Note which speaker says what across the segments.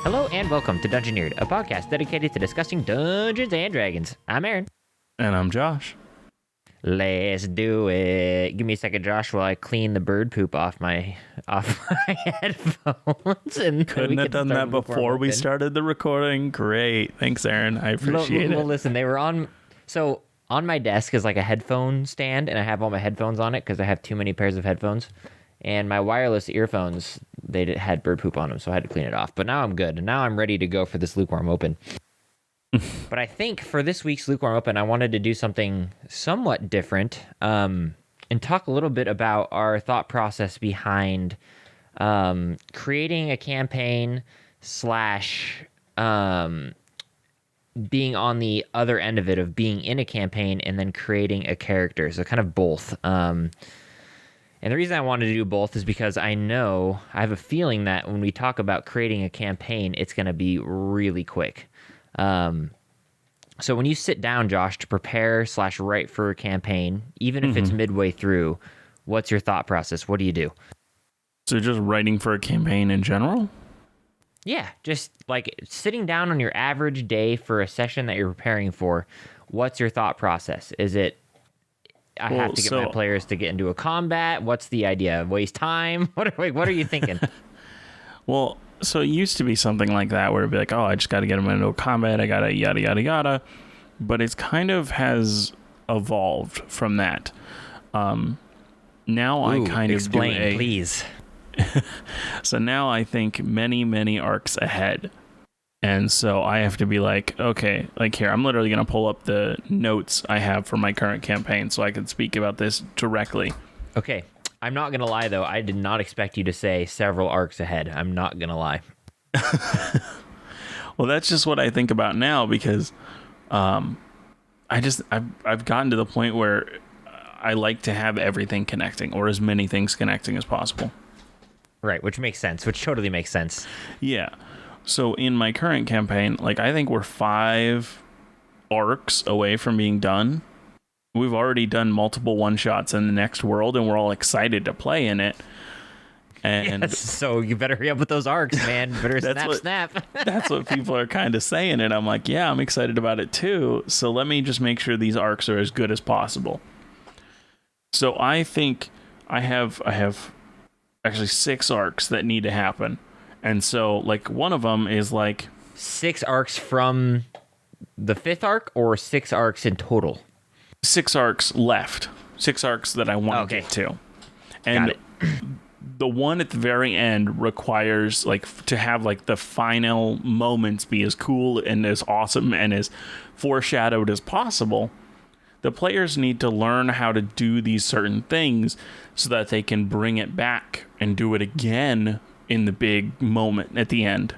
Speaker 1: Hello and welcome to Dungeoneered, a podcast dedicated to discussing Dungeons and Dragons. I'm Aaron.
Speaker 2: And I'm Josh.
Speaker 1: Let's do it. Give me a second, Josh, while I clean the bird poop off my headphones. And
Speaker 2: couldn't have done that before we started the recording. Great. Thanks, Aaron. I appreciate it.
Speaker 1: Well, listen, they were on... So, on my desk is like a headphone stand, and I have all my headphones on it because I have too many pairs of headphones. And my wireless earphones, had bird poop on them, so I had to clean it off. But now I'm good, and now I'm ready to go for this Lukewarm Open. But I think for this week's Lukewarm Open, I wanted to do something somewhat different and talk a little bit about our thought process behind creating a campaign slash being on the other end of it, of being in a campaign and then creating a character. So kind of both. And the reason I wanted to do both is because I have a feeling that when we talk about creating a campaign, it's going to be really quick. So when you sit down, Josh, to prepare / write for a campaign, even if it's midway through, what's your thought process? What do you do?
Speaker 2: So just writing for a campaign in general?
Speaker 1: Yeah, just like sitting down on your average day for a session that you're preparing for, what's your thought process? Is it, I have to get my players to get into a combat? What's the idea? Waste time? What are you thinking?
Speaker 2: Well, so it used to be something like that where it'd be like, oh, I just got to get them into a combat. I got to yada, yada, yada. But it's kind of has evolved from that. Now I kind of do
Speaker 1: please.
Speaker 2: So now I think many, many arcs ahead. And so I have to be like, okay, like here, I'm literally going to pull up the notes I have for my current campaign so I can speak about this directly.
Speaker 1: Okay. I'm not going to lie, though. I did not expect you to say several arcs ahead. I'm not going to lie.
Speaker 2: Well, that's just what I think about now because I've gotten to the point where I like to have everything connecting or as many things connecting as possible.
Speaker 1: Right, which makes sense, which totally makes sense.
Speaker 2: Yeah. So in my current campaign, like I think we're 5 arcs away from being done. We've already done multiple one-shots in the next world, and we're all excited to play in it. And
Speaker 1: yes, so you better hurry up with those arcs, man. Better snap.
Speaker 2: That's what people are kind of saying, and I'm like, yeah, I'm excited about it too. So let me just make sure these arcs are as good as possible. So I think I have actually 6 arcs that need to happen. And so, like, one of them is, like...
Speaker 1: 6 arcs from the 5th arc, or 6 arcs in total?
Speaker 2: 6 arcs left. 6 arcs that I want to get to. And the one at the very end requires, like, to have, like, the final moments be as cool and as awesome and as foreshadowed as possible. The players need to learn how to do these certain things so that they can bring it back and do it again in the big moment at the end.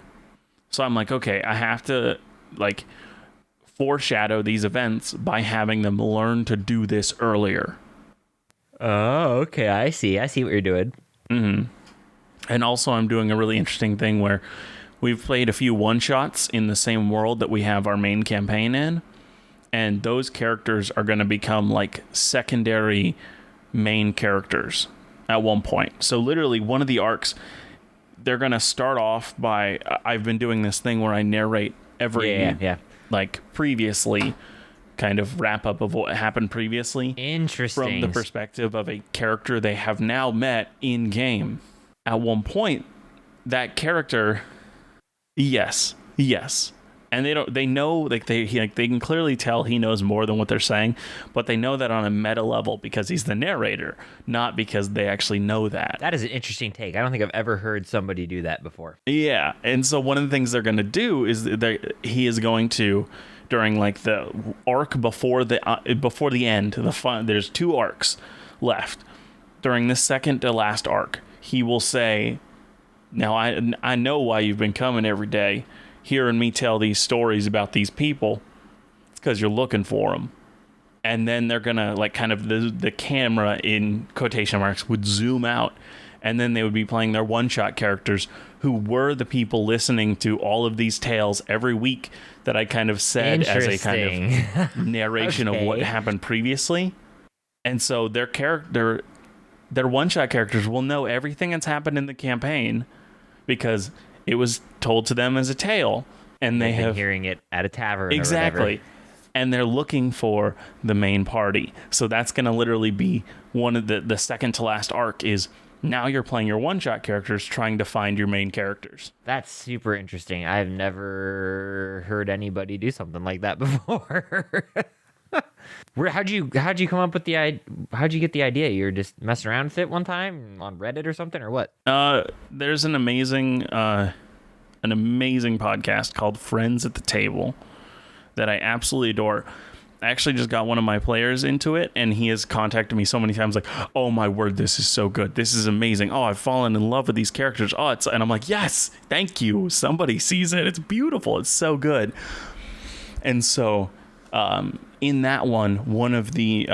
Speaker 2: So I'm like, okay, I have to like foreshadow these events by having them learn to do this earlier.
Speaker 1: Oh, okay. I see what you're doing.
Speaker 2: Mm-hmm. And also I'm doing a really interesting thing where we've played a few one-shots in the same world that we have our main campaign in. And those characters are going to become like secondary main characters at one point. So literally one of the arcs, they're going to start off by, I've been doing this thing where I narrate every, like previously kind of wrap up of what happened previously.
Speaker 1: Interesting.
Speaker 2: From the perspective of a character they have now met in game. At one point, that character, yes. And they know, like they can clearly tell he knows more than what they're saying, but they know that on a meta level because he's the narrator, not because they actually know that.
Speaker 1: That is an interesting take. I don't think I've ever heard somebody do that before.
Speaker 2: Yeah, and so one of the things they're going to do is that he is going to, during like the arc before the end, there's 2 arcs left. During the second to last arc, he will say, "Now I know why you've been coming every day, hearing me tell these stories about these people. It's because you're looking for them." And then they're gonna like kind of the camera in quotation marks would zoom out, and then they would be playing their one-shot characters who were the people listening to all of these tales every week that I kind of said as a kind of narration of what happened previously. And so their one-shot characters will know everything that's happened in the campaign because It was told to them as a tale, and they
Speaker 1: They've been
Speaker 2: have
Speaker 1: hearing it at a tavern.
Speaker 2: exactly.
Speaker 1: Or whatever.
Speaker 2: And they're looking for the main party. So that's going to literally be one of the second to last arc is now you're playing your one-shot characters trying to find your main characters.
Speaker 1: That's super interesting. I've never heard anybody do something like that before. How'd you come up with how'd you get the idea? You were just messing around with it one time on Reddit or something, or what?
Speaker 2: There's an amazing podcast called Friends at the Table that I absolutely adore. I actually just got one of my players into it, and he has contacted me so many times like, oh my word, this is so good. This is amazing. Oh, I've fallen in love with these characters. And I'm like, yes, thank you. Somebody sees it. It's beautiful. It's so good. And so in that one of the,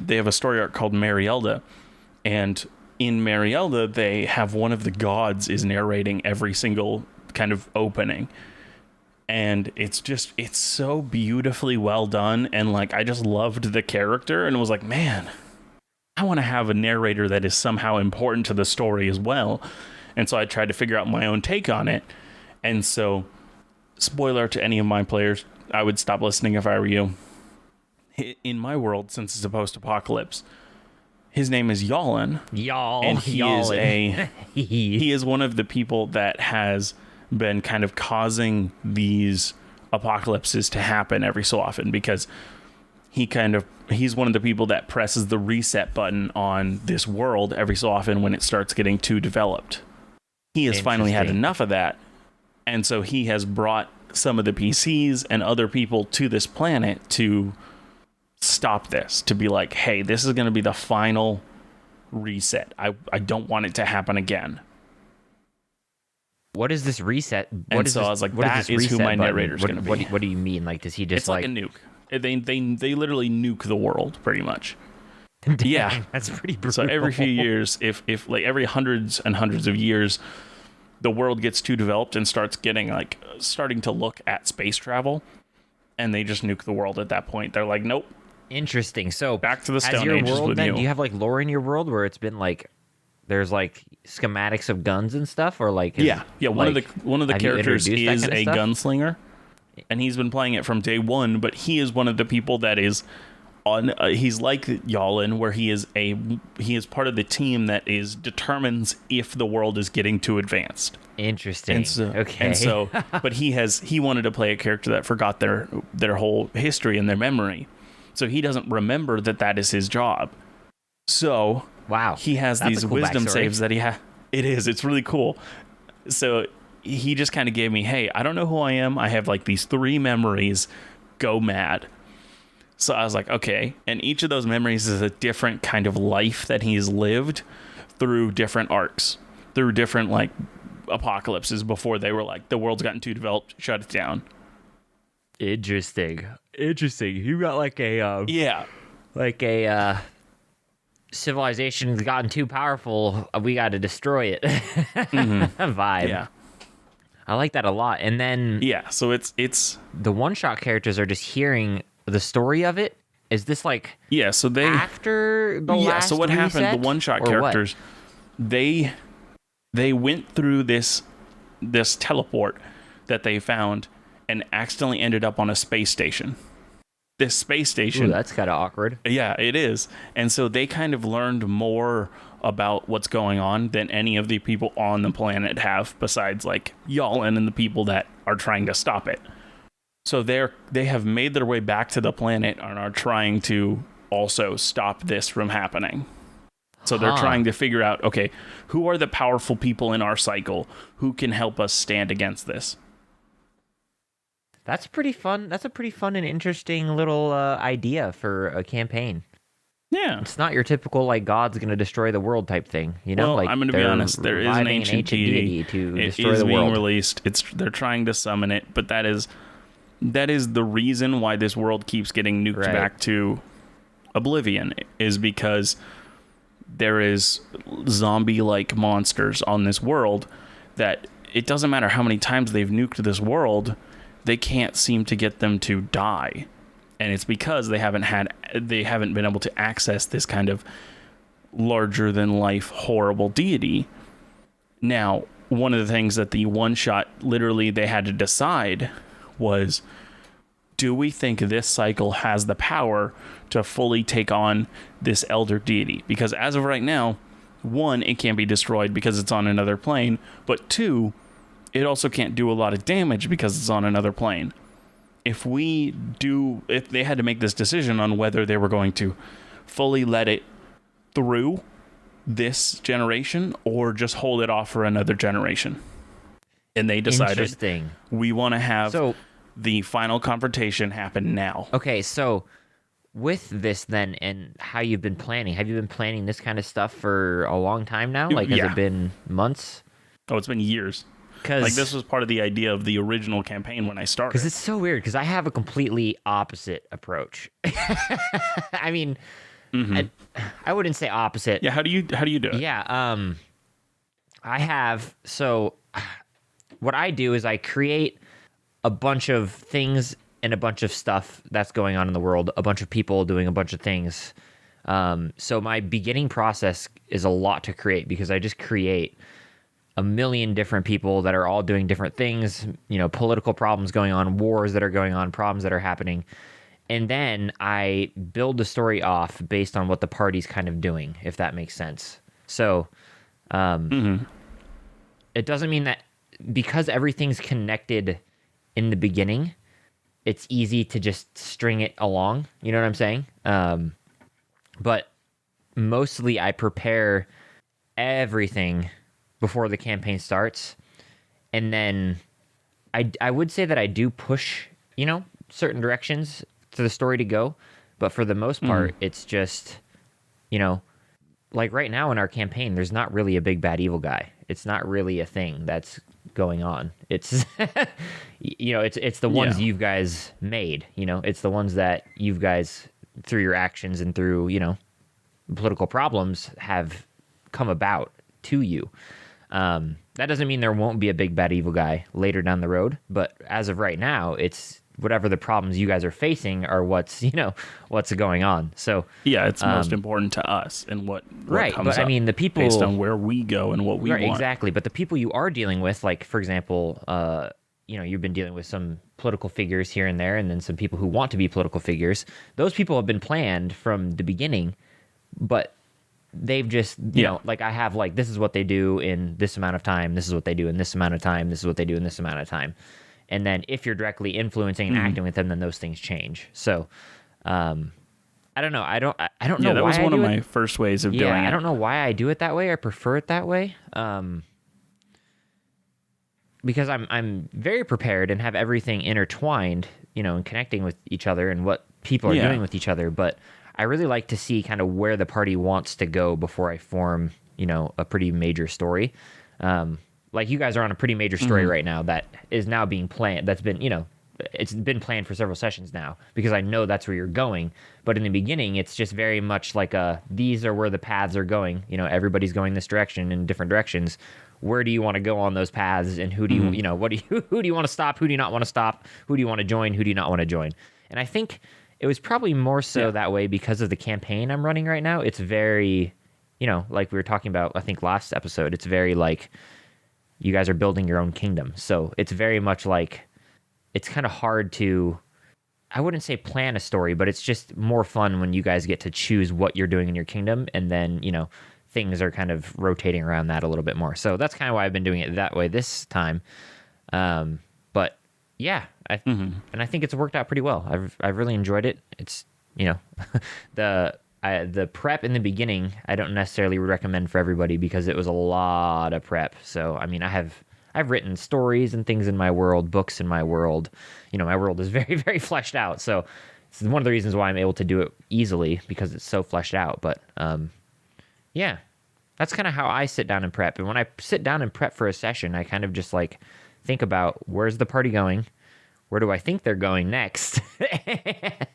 Speaker 2: they have a story arc called Marielda, and in Marielda, they have one of the gods is narrating every single kind of opening. And it's so beautifully well done. And like, I just loved the character and was like, man, I want to have a narrator that is somehow important to the story as well. And so I tried to figure out my own take on it. And so, spoiler to any of my players, I would stop listening if I were you. In my world, since it's a post-apocalypse, his name is Yalin. And he is one of the people that has been kind of causing these apocalypses to happen every so often, because he's one of the people that presses the reset button on this world every so often when it starts getting too developed. He has finally had enough of that, and so he has brought some of the PCs and other people to this planet to stop this, to be like, hey, this is going to be the final reset. I don't want it to happen again.
Speaker 1: What is this reset? I was like,
Speaker 2: that is who my narrator is going to be.
Speaker 1: What do you mean? Like, does he just
Speaker 2: it's like a nuke? They literally nuke the world pretty much.
Speaker 1: Dang,
Speaker 2: yeah,
Speaker 1: that's pretty brutal.
Speaker 2: So every few years, if like every hundreds and hundreds of years, the world gets too developed and starting to look at space travel, and they just nuke the world at that point. They're like, nope.
Speaker 1: Interesting. So
Speaker 2: back to the Stone Ages with you.
Speaker 1: Do you have like lore in your world where it's been like there's like schematics of guns and stuff, or like
Speaker 2: one of the characters is a gunslinger, and he's been playing it from day one. But he is one of the people that is on. He's like Yalin, where he is part of the team that determines if the world is getting too advanced.
Speaker 1: Interesting.
Speaker 2: And so, but he wanted to play a character that forgot their whole history and their memory, so he doesn't remember that is his job. So.
Speaker 1: Wow.
Speaker 2: He has these cool wisdom saves that it's really cool. So he just kind of gave me, hey, I don't know who I am. I have like these 3 memories. Go mad. So I was like, okay. And each of those memories is a different kind of life that he's lived through different arcs, through different like apocalypses before they were like, the world's gotten too developed, shut it down.
Speaker 1: Interesting. You got like a civilization's gotten too powerful, we got to destroy it vibe.
Speaker 2: Yeah,
Speaker 1: I like that a lot. And then
Speaker 2: so it's
Speaker 1: the one-shot characters are just hearing the story of it. Is this like
Speaker 2: so they
Speaker 1: after the last
Speaker 2: so what
Speaker 1: reset,
Speaker 2: happened, the one-shot characters what? they went through this teleport that they found and accidentally ended up on a space station. This space station.
Speaker 1: Ooh, that's kind of awkward.
Speaker 2: Yeah, it is. And so they kind of learned more about what's going on than any of the people on the planet have, besides like Yalin and the people that are trying to stop it. So they have made their way back to the planet and are trying to also stop this from happening. So they're trying to figure out, okay, who are the powerful people in our cycle who can help us stand against this?
Speaker 1: That's pretty fun. That's a pretty fun and interesting little idea for a campaign.
Speaker 2: Yeah.
Speaker 1: It's not your typical, like, God's going to destroy the world type thing. You know,
Speaker 2: well,
Speaker 1: like,
Speaker 2: I'm going to be honest. There is an ancient deity
Speaker 1: to destroy the world. It is
Speaker 2: being released. They're trying to summon it, but that is the reason why this world keeps getting nuked back to oblivion, is because there is zombie-like monsters on this world that it doesn't matter how many times they've nuked this world, they can't seem to get them to die. And it's because they haven't been able to access this kind of larger than life horrible deity. Now, one of the things that the one shot literally they had to decide was, do we think this cycle has the power to fully take on this elder deity? Because as of right now, one, it can't be destroyed because it's on another plane, but two, it also can't do a lot of damage because it's on another plane. If they had to make this decision on whether they were going to fully let it through this generation or just hold it off for another generation. And they decided we want to have the final confrontation happen now.
Speaker 1: Okay, so with this then and how you've been planning, have you been planning this kind of stuff for a long time now? Like, has it been months?
Speaker 2: Oh, it's been years. Like, this was part of the idea of the original campaign when I started.
Speaker 1: Because it's so weird, because I have a completely opposite approach. I mean, I wouldn't say opposite.
Speaker 2: Yeah, how do you do it?
Speaker 1: Yeah, I have, so what I do is I create a bunch of things and a bunch of stuff that's going on in the world, a bunch of people doing a bunch of things. So my beginning process is a lot to create, because I just create a million different people that are all doing different things, political problems going on, wars that are going on, problems that are happening. And then I build the story off based on what the party's kind of doing, if that makes sense. So it doesn't mean that because everything's connected in the beginning, it's easy to just string it along. You know what I'm saying? But mostly I prepare everything before the campaign starts. And then I would say that I do push, certain directions to the story to go. But for the most part, it's just, like right now in our campaign, there's not really a big bad evil guy. It's not really a thing that's going on. It's, it's the ones you guys made, it's the ones that you guys, through your actions and through, political problems, have come about to you. That doesn't mean there won't be a big bad evil guy later down the road, but as of right now, it's whatever the problems you guys are facing are what's going on. So
Speaker 2: yeah, it's most important to us and what
Speaker 1: right.
Speaker 2: comes
Speaker 1: But
Speaker 2: up
Speaker 1: I mean, the people
Speaker 2: based on where we go and what we
Speaker 1: right,
Speaker 2: want.
Speaker 1: Exactly. But the people you are dealing with, like for example, you've been dealing with some political figures here and there, and then some people who want to be political figures. Those people have been planned from the beginning, but they've just, like I have like, this is what they do in this amount of time. This is what they do in this amount of time. This is what they do in this amount of time. And then if you're directly influencing and acting with them, then those things change. So, I don't know. I don't know.
Speaker 2: Yeah, that
Speaker 1: why
Speaker 2: was
Speaker 1: I
Speaker 2: one of
Speaker 1: do
Speaker 2: my
Speaker 1: it.
Speaker 2: first ways of doing it.
Speaker 1: I don't know why I do it that way. I prefer it that way. Because I'm very prepared and have everything intertwined, and connecting with each other and what people are doing with each other. But I really like to see kind of where the party wants to go before I form, a pretty major story. Like you guys are on a pretty major story right now that is now being planned. That's been, it's been planned for several sessions now, because I know that's where you're going. But in the beginning, it's just very much like these are where the paths are going. Everybody's going this direction in different directions. Where do you want to go on those paths, and who do you, who do you want to stop? Who do you not want to stop? Who do you want to join? Who do you not want to join? And I think it was probably more so that way because of the campaign I'm running right now. It's very, like we were talking about, I think last episode, it's very like, you guys are building your own kingdom. So it's very much like, it's kind of hard to, I wouldn't say plan a story, but it's just more fun when you guys get to choose what you're doing in your kingdom. And then, things are kind of rotating around that a little bit more. So that's kind of why I've been doing it that way this time. But yeah, and I think it's worked out pretty well. I've really enjoyed it. It's, the prep in the beginning, I don't necessarily recommend for everybody, because it was a lot of prep. So, I mean, I've written stories and things in my world, books in my world. My world is very, very fleshed out. So it's one of the reasons why I'm able to do it easily, because it's so fleshed out. But yeah, that's kind of how I sit down and prep. And when I sit down and prep for a session, I kind of just like think about, where's the party going? Where do I think they're going next?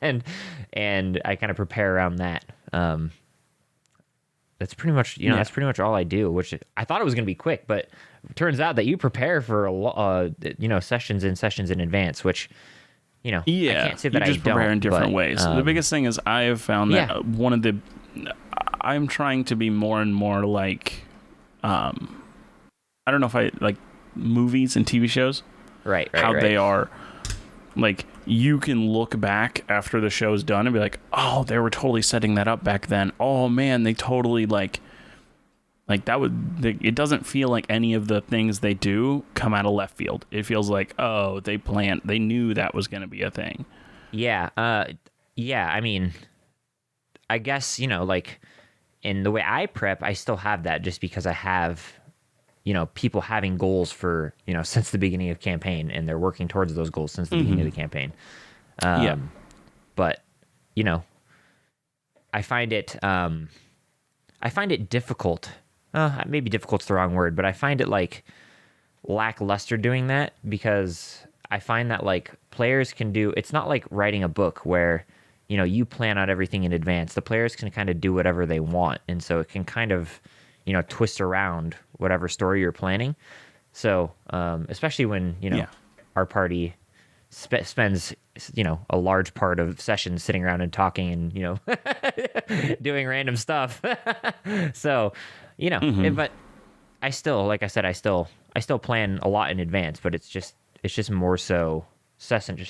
Speaker 1: and I kind of prepare around that. That's pretty much, that's pretty much all I do, which I thought it was going to be quick, but it turns out that you prepare for sessions in advance, which, I can't say that I don't.
Speaker 2: You just prepare in different ways. The biggest thing is I have found that I'm trying to be more and more like, I don't know if I like movies and TV shows.
Speaker 1: Right.
Speaker 2: How they are, like, you can look back after the show's done and be like, oh, they were totally setting that up back then. Oh man, they totally like that it doesn't feel like any of the things they do come out of left field. It feels like, oh, they knew that was going to be a thing.
Speaker 1: Yeah. I mean, I guess, like in the way I prep, I still have that just because I have, people having goals for, since the beginning of campaign, and they're working towards those goals since the beginning of the campaign. But, I find it difficult. Maybe difficult's the wrong word, but I find it like lackluster doing that, because I find that like players can do, it's not like writing a book where, you plan out everything in advance. The players can kind of do whatever they want. And so it can kind of, twist around whatever story you're planning. So, especially when, our party spends, a large part of sessions sitting around and talking and, doing random stuff. So, but I still, like I said, I still plan a lot in advance, but it's just more so session to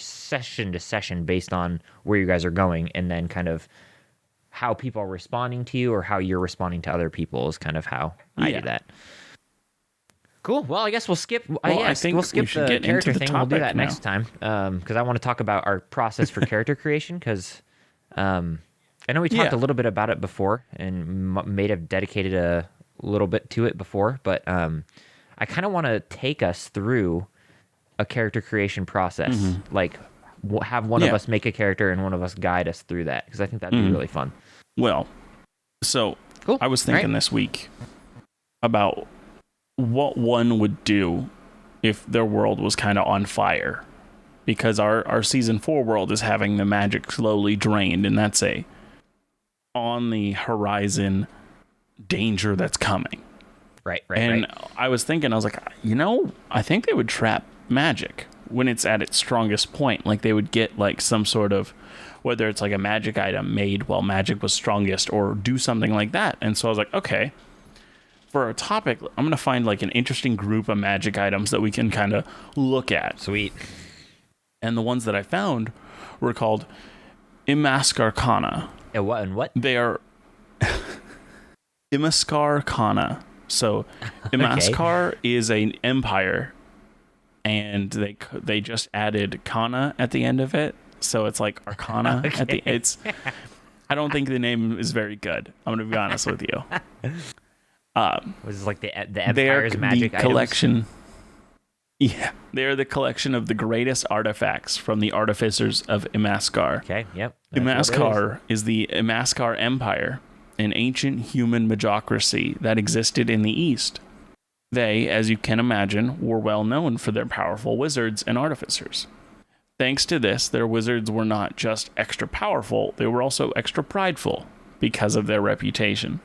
Speaker 1: session based on where you guys are going, and then kind of how people are responding to you or how you're responding to other people is kind of how I do that. Cool. Well, I guess we'll skip.
Speaker 2: I think
Speaker 1: we'll skip the character thing. We'll do that
Speaker 2: now.
Speaker 1: next time, because I want to talk about our process for character creation. Because I know we talked a little bit about it before, and may have dedicated a little bit to it before. But I kind of want to take us through a character creation process. Like, have one of us make a character and one of us guide us through that, because I think that'd be really fun.
Speaker 2: Well, so cool. I was thinking this week about what one would do if their world was kind of on fire, because our season 4 world is having the magic slowly drained, and that's a on the horizon danger that's coming. Right. And I was thinking, I was like, I think they would trap magic when it's at its strongest point. Like, they would get like some sort of, whether it's like a magic item made while magic was strongest, or do something like that. And so I was like, okay, for our topic, I'm going to find like an interesting group of magic items that we can kind of look at.
Speaker 1: Sweet.
Speaker 2: And the ones that I found were called Imaskarcana.
Speaker 1: What?
Speaker 2: They are Imaskarcana. So Imaskar is an empire, and they just added Kana at the end of it. So it's like Arcana at the I don't think the name is very good. I'm going to be honest with you.
Speaker 1: Was this like the Empire's magic
Speaker 2: collection
Speaker 1: items?
Speaker 2: Yeah, they are the collection of the greatest artifacts from the artificers of Imaskar.
Speaker 1: Okay, yep.
Speaker 2: Imaskar is the Imaskar Empire, an ancient human magocracy that existed in the East. They, as you can imagine, were well known for their powerful wizards and artificers. Thanks to this, their wizards were not just extra powerful, they were also extra prideful because of their reputation.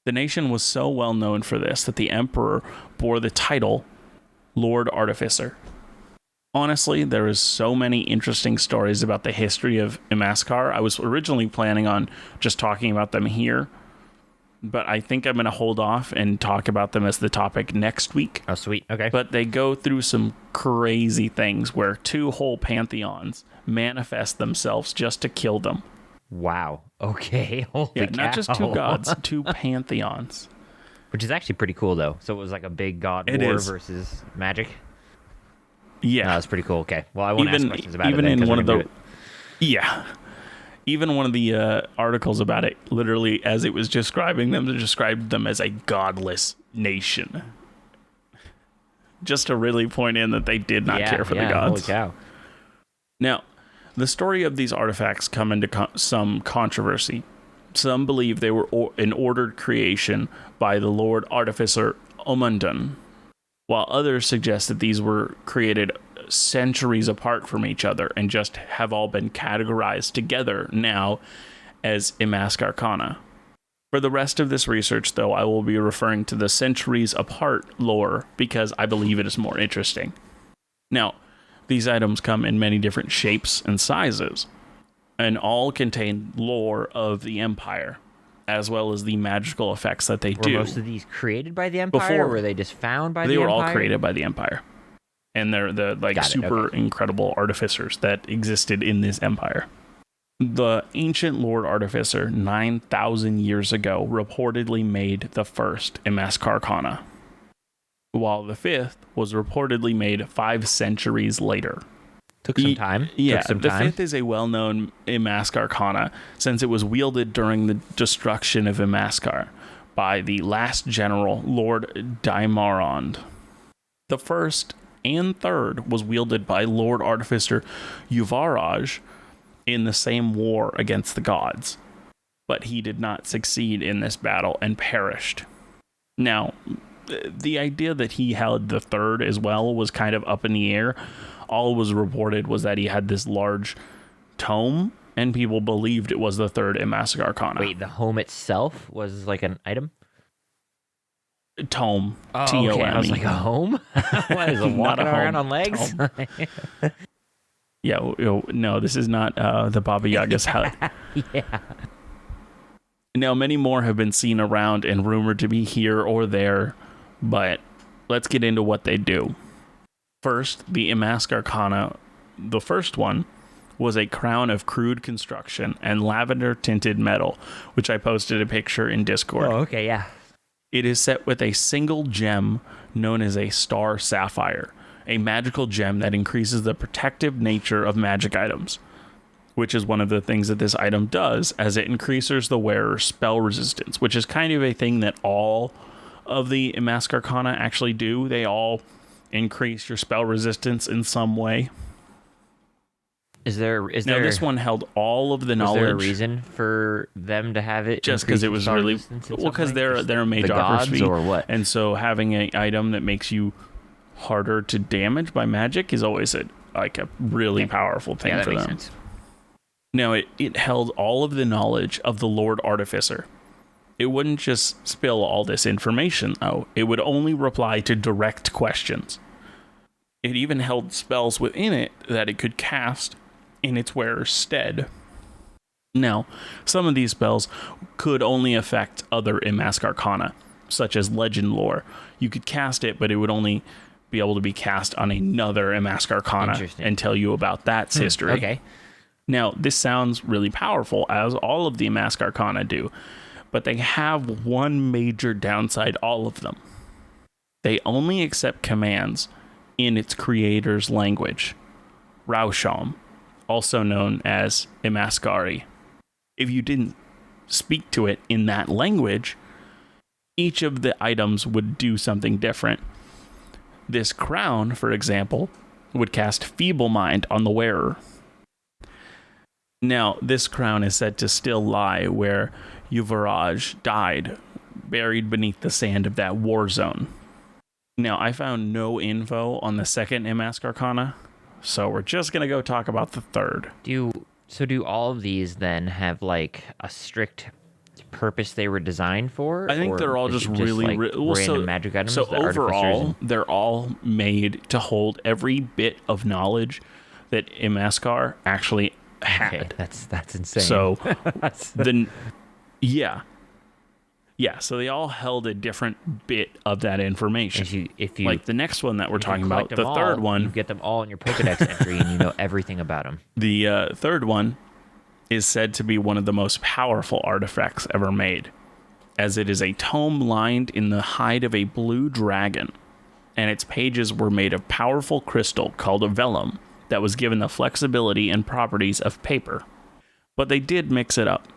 Speaker 2: The nation was so well known for this that the emperor bore the title Lord Artificer. Honestly, there is so many interesting stories about the history of Imaskar. I was originally planning on just talking about them here, but I think I'm going to hold off and talk about them as the topic next week.
Speaker 1: Oh, sweet. Okay.
Speaker 2: But they go through some crazy things where 2 whole pantheons manifest themselves just to kill them.
Speaker 1: Wow. Okay. Holy cow.
Speaker 2: Not just 2 gods, 2 pantheons.
Speaker 1: Which is actually pretty cool, though. So it was like a big god war versus magic.
Speaker 2: Yeah,
Speaker 1: that's pretty cool. Okay. Well, I won't ask questions about
Speaker 2: even
Speaker 1: it.
Speaker 2: In one of the, even one of the articles about it, literally as it was describing them, it described them as a godless nation. Just to really point in that they did not care for the gods.
Speaker 1: Holy cow.
Speaker 2: Now, the story of these artifacts come into some controversy. Some believe they were an ordered creation by the Lord Artificer Omundan, while others suggest that these were created centuries apart from each other and just have all been categorized together now as Imaskarcana. For the rest of this research, though, I will be referring to the centuries apart lore because I believe it is more interesting. Now, these items come in many different shapes and sizes, and all contain lore of the Empire. as well as the magical effects that they
Speaker 1: Were
Speaker 2: do.
Speaker 1: most of these created by the Empire, or were they just found by the Empire?
Speaker 2: They were all created by the Empire. And they're the incredible artificers that existed in this empire. The ancient Lord Artificer 9,000 years ago reportedly made the first Imaskarcana, while the fifth was reportedly made 5 centuries later.
Speaker 1: Took some time.
Speaker 2: Yeah, the fifth is a well-known Imaskarcana since it was wielded during the destruction of Imaskar by the last general, Lord Daimarond. The first and third was wielded by Lord Artificer Yuvaraj in the same war against the gods, but he did not succeed in this battle and perished. Now, the idea that he held the third as well was kind of up in the air. All was reported was that he had this large tome, and people believed it was the third Imaskarcana.
Speaker 1: Wait, the home itself was like an item?
Speaker 2: Tome.
Speaker 1: Oh,
Speaker 2: T-O-M-E.
Speaker 1: okay. I was like, a home? What, is it walking around on legs?
Speaker 2: Yeah, no, this is not the Baba Yaga's hut.
Speaker 1: Yeah.
Speaker 2: Now, many more have been seen around and rumored to be here or there, but let's get into what they do. First, the Imaskarcana, the first one, was a crown of crude construction and lavender-tinted metal, which I posted a picture in Discord.
Speaker 1: Oh, okay, yeah.
Speaker 2: It is set with a single gem known as a star sapphire, a magical gem that increases the protective nature of magic items, which is one of the things that this item does, as it increases the wearer's spell resistance, which is kind of a thing that all of the Imaskarcana actually do. They all increase your spell resistance in some way. Now, this one held all of the knowledge.
Speaker 1: Is there a reason for them to have it?
Speaker 2: Just because it was really... Well, because they're a mage artist,
Speaker 1: or what?
Speaker 2: And so having an item that makes you harder to damage by magic is always a really powerful thing for them. Sense. Now, it held all of the knowledge of the Lord Artificer. It wouldn't just spill all this information, though. It would only reply to direct questions. It even held spells within it that it could cast in its wearer's stead. Now, some of these spells could only affect other Imaskarcana, such as legend lore. You could cast it, but it would only be able to be cast on another Imaskarcana and tell you about that's history.
Speaker 1: Okay.
Speaker 2: Now, this sounds really powerful, as all of the Imaskarcana do, but they have one major downside, all of them. They only accept commands in its creator's language, Rausham, also known as Imaskari. If you didn't speak to it in that language, each of the items would do something different. This crown, for example, would cast Feeble Mind on the wearer. Now, this crown is said to still lie where Yuvaraj died, buried beneath the sand of that war zone. Now, I found no info on the second Imaskarcana, so we're just going to go talk about the third.
Speaker 1: Do all of these then have like a strict purpose they were designed for?
Speaker 2: I think they're all just really
Speaker 1: random magic items.
Speaker 2: So overall, they're all made to hold every bit of knowledge that Imaskar actually had.
Speaker 1: Okay, that's insane.
Speaker 2: So so they all held a different bit of that information.
Speaker 1: If you
Speaker 2: like the next one that we're talking about, the third one,
Speaker 1: you get them all in your Pokedex entry, and you know everything about them.
Speaker 2: The third one is said to be one of the most powerful artifacts ever made, as it is a tome lined in the hide of a blue dragon, and its pages were made of powerful crystal called a vellum that was given the flexibility and properties of paper. But they did mix it up.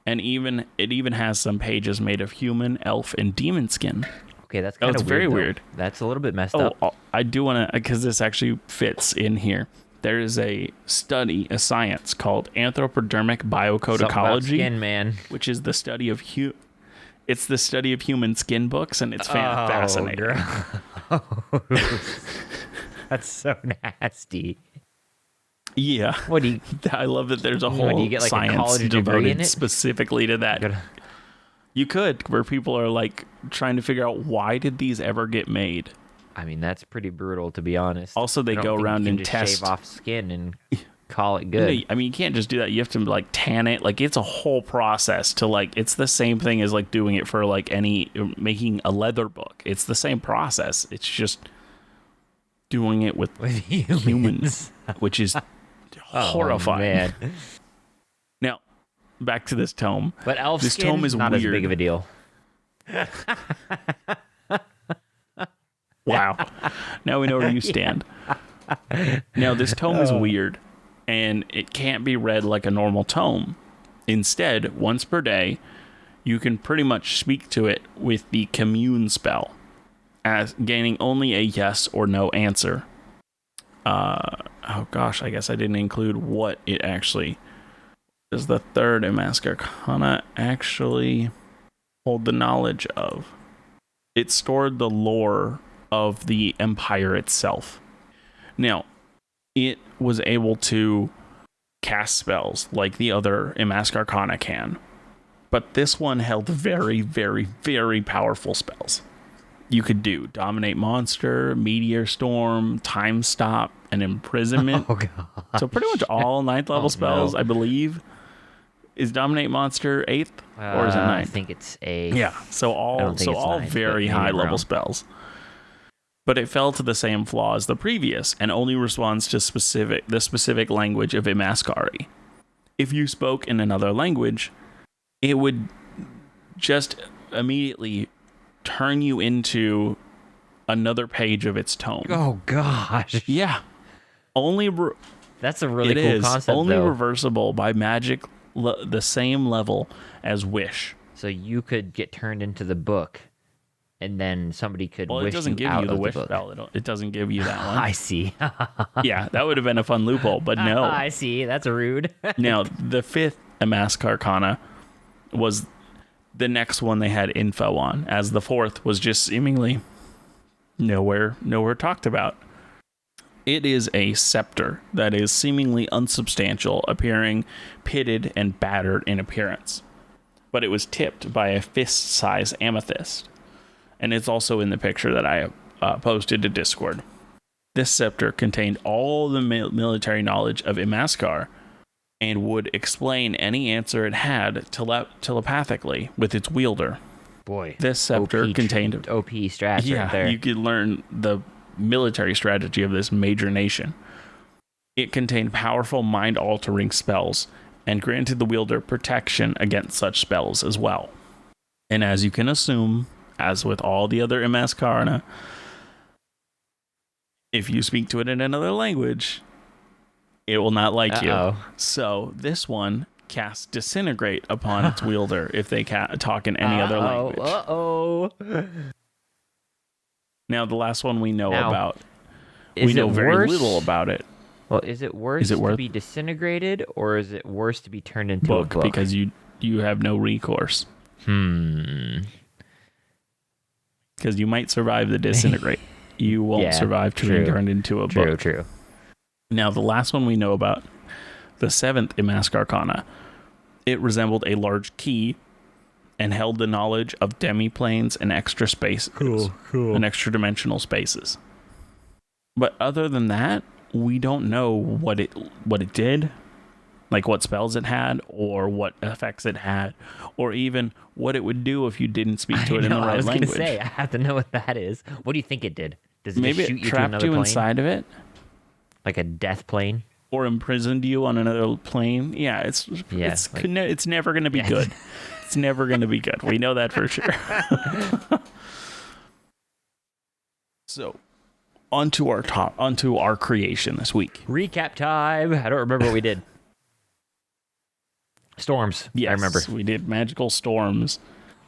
Speaker 2: And it even has some pages made of human, elf, and demon skin.
Speaker 1: Okay, that's kind of weird.
Speaker 2: Very weird.
Speaker 1: That's a little bit messed up.
Speaker 2: I do want to, because this actually fits in here. There is a science called anthropodermic biocodicology,
Speaker 1: skin, man.
Speaker 2: Which is the study of it's the study of human skin books, and it's fascinating.
Speaker 1: That's so nasty.
Speaker 2: Yeah. I love that there's a whole
Speaker 1: do you get like
Speaker 2: science
Speaker 1: a college
Speaker 2: devoted specifically to that. You could, where people are like trying to figure out why did these ever get made.
Speaker 1: I mean, that's pretty brutal, to be honest.
Speaker 2: Also, they go around and test.
Speaker 1: Shave off skin and call it good.
Speaker 2: I mean, you can't just do that. You have to like tan it. Like it's a whole process to like. It's the same thing as like doing it for like making a leather book. It's the same process. It's just doing it with humans, which is horrifying.
Speaker 1: Man.
Speaker 2: Now, back to this tome.
Speaker 1: But elf
Speaker 2: this
Speaker 1: skin
Speaker 2: tome is
Speaker 1: not
Speaker 2: weird.
Speaker 1: as big of a deal.
Speaker 2: Wow. Now we know where you stand. Now, this tome is weird, and it can't be read like a normal tome. Instead, once per day, you can pretty much speak to it with the commune spell, as gaining only a yes or no answer. Oh gosh, I guess I didn't include what it actually does. The third Imaskarcana actually hold the knowledge of. It stored the lore of the empire itself. Now, it was able to cast spells like the other Imaskarcana can, but this one held very, very, very powerful spells. You could do Dominate Monster, Meteor Storm, Time Stop, and Imprisonment.
Speaker 1: Oh, God.
Speaker 2: So pretty much all 9th level spells,
Speaker 1: no.
Speaker 2: I believe. Is Dominate Monster 8th? Or is it 9th?
Speaker 1: I think it's a...
Speaker 2: Yeah, so all
Speaker 1: ninth,
Speaker 2: very high level spells. But it fell to the same flaw as the previous and only responds to the specific language of Imaskari. If you spoke in another language, it would just immediately turn you into another page of its tome.
Speaker 1: Oh, gosh.
Speaker 2: Yeah.
Speaker 1: That's a really cool concept,
Speaker 2: only
Speaker 1: though.
Speaker 2: reversible by magic the same level as Wish.
Speaker 1: So you could get turned into the book, and then somebody could wish you out of the book.
Speaker 2: Well, it doesn't give you the Wish spell. It doesn't give you that one.
Speaker 1: I see.
Speaker 2: Yeah, that would have been a fun loophole, but no.
Speaker 1: I see. That's rude.
Speaker 2: Now, the 5th Imaskarcana was the next one they had info on, as the 4th was just seemingly nowhere talked about. It is a scepter that is seemingly unsubstantial, appearing pitted and battered in appearance. But it was tipped by a fist-size amethyst. And it's also in the picture that I posted to Discord. This scepter contained all the military knowledge of Imaskar and would explain any answer it had telepathically with its wielder.
Speaker 1: Boy.
Speaker 2: This scepter contained...
Speaker 1: OP strats right there.
Speaker 2: You could learn the military strategy of this major nation. It contained powerful mind-altering spells and granted the wielder protection against such spells as well. And as you can assume, as with all the other Imaskarcana, if you speak to it in another language, it will not like you. So this one casts Disintegrate upon its wielder if they talk in any other language. Now, the last one we know about, we know very little about it.
Speaker 1: Well, is it worse to be disintegrated, or is it worse to be turned into a book?
Speaker 2: Because you have no recourse. Because you might survive the disintegrate. You won't survive to being turned into a book.
Speaker 1: True.
Speaker 2: Now, the last one we know about, the 7th Imaskarcana, it resembled a large key and held the knowledge of demiplanes and extra spaces. Cool. And extra dimensional spaces. But other than that, we don't know what it did, like what spells it had, or what effects it had, or even what it would do if you didn't speak to it in the right language. I was
Speaker 1: going to say, I have to know what that is. What do you think it did? Does it
Speaker 2: maybe
Speaker 1: just shoot you to
Speaker 2: trapped
Speaker 1: another
Speaker 2: you
Speaker 1: plane?
Speaker 2: Inside of it?
Speaker 1: Like a death plane?
Speaker 2: Or imprisoned you on another plane? Yeah, it's never going to be good. It's never going to be good. We know that for sure. So, onto our creation this week.
Speaker 1: Recap time. I don't remember what we did. Storms.
Speaker 2: Yes,
Speaker 1: I remember.
Speaker 2: We did magical storms.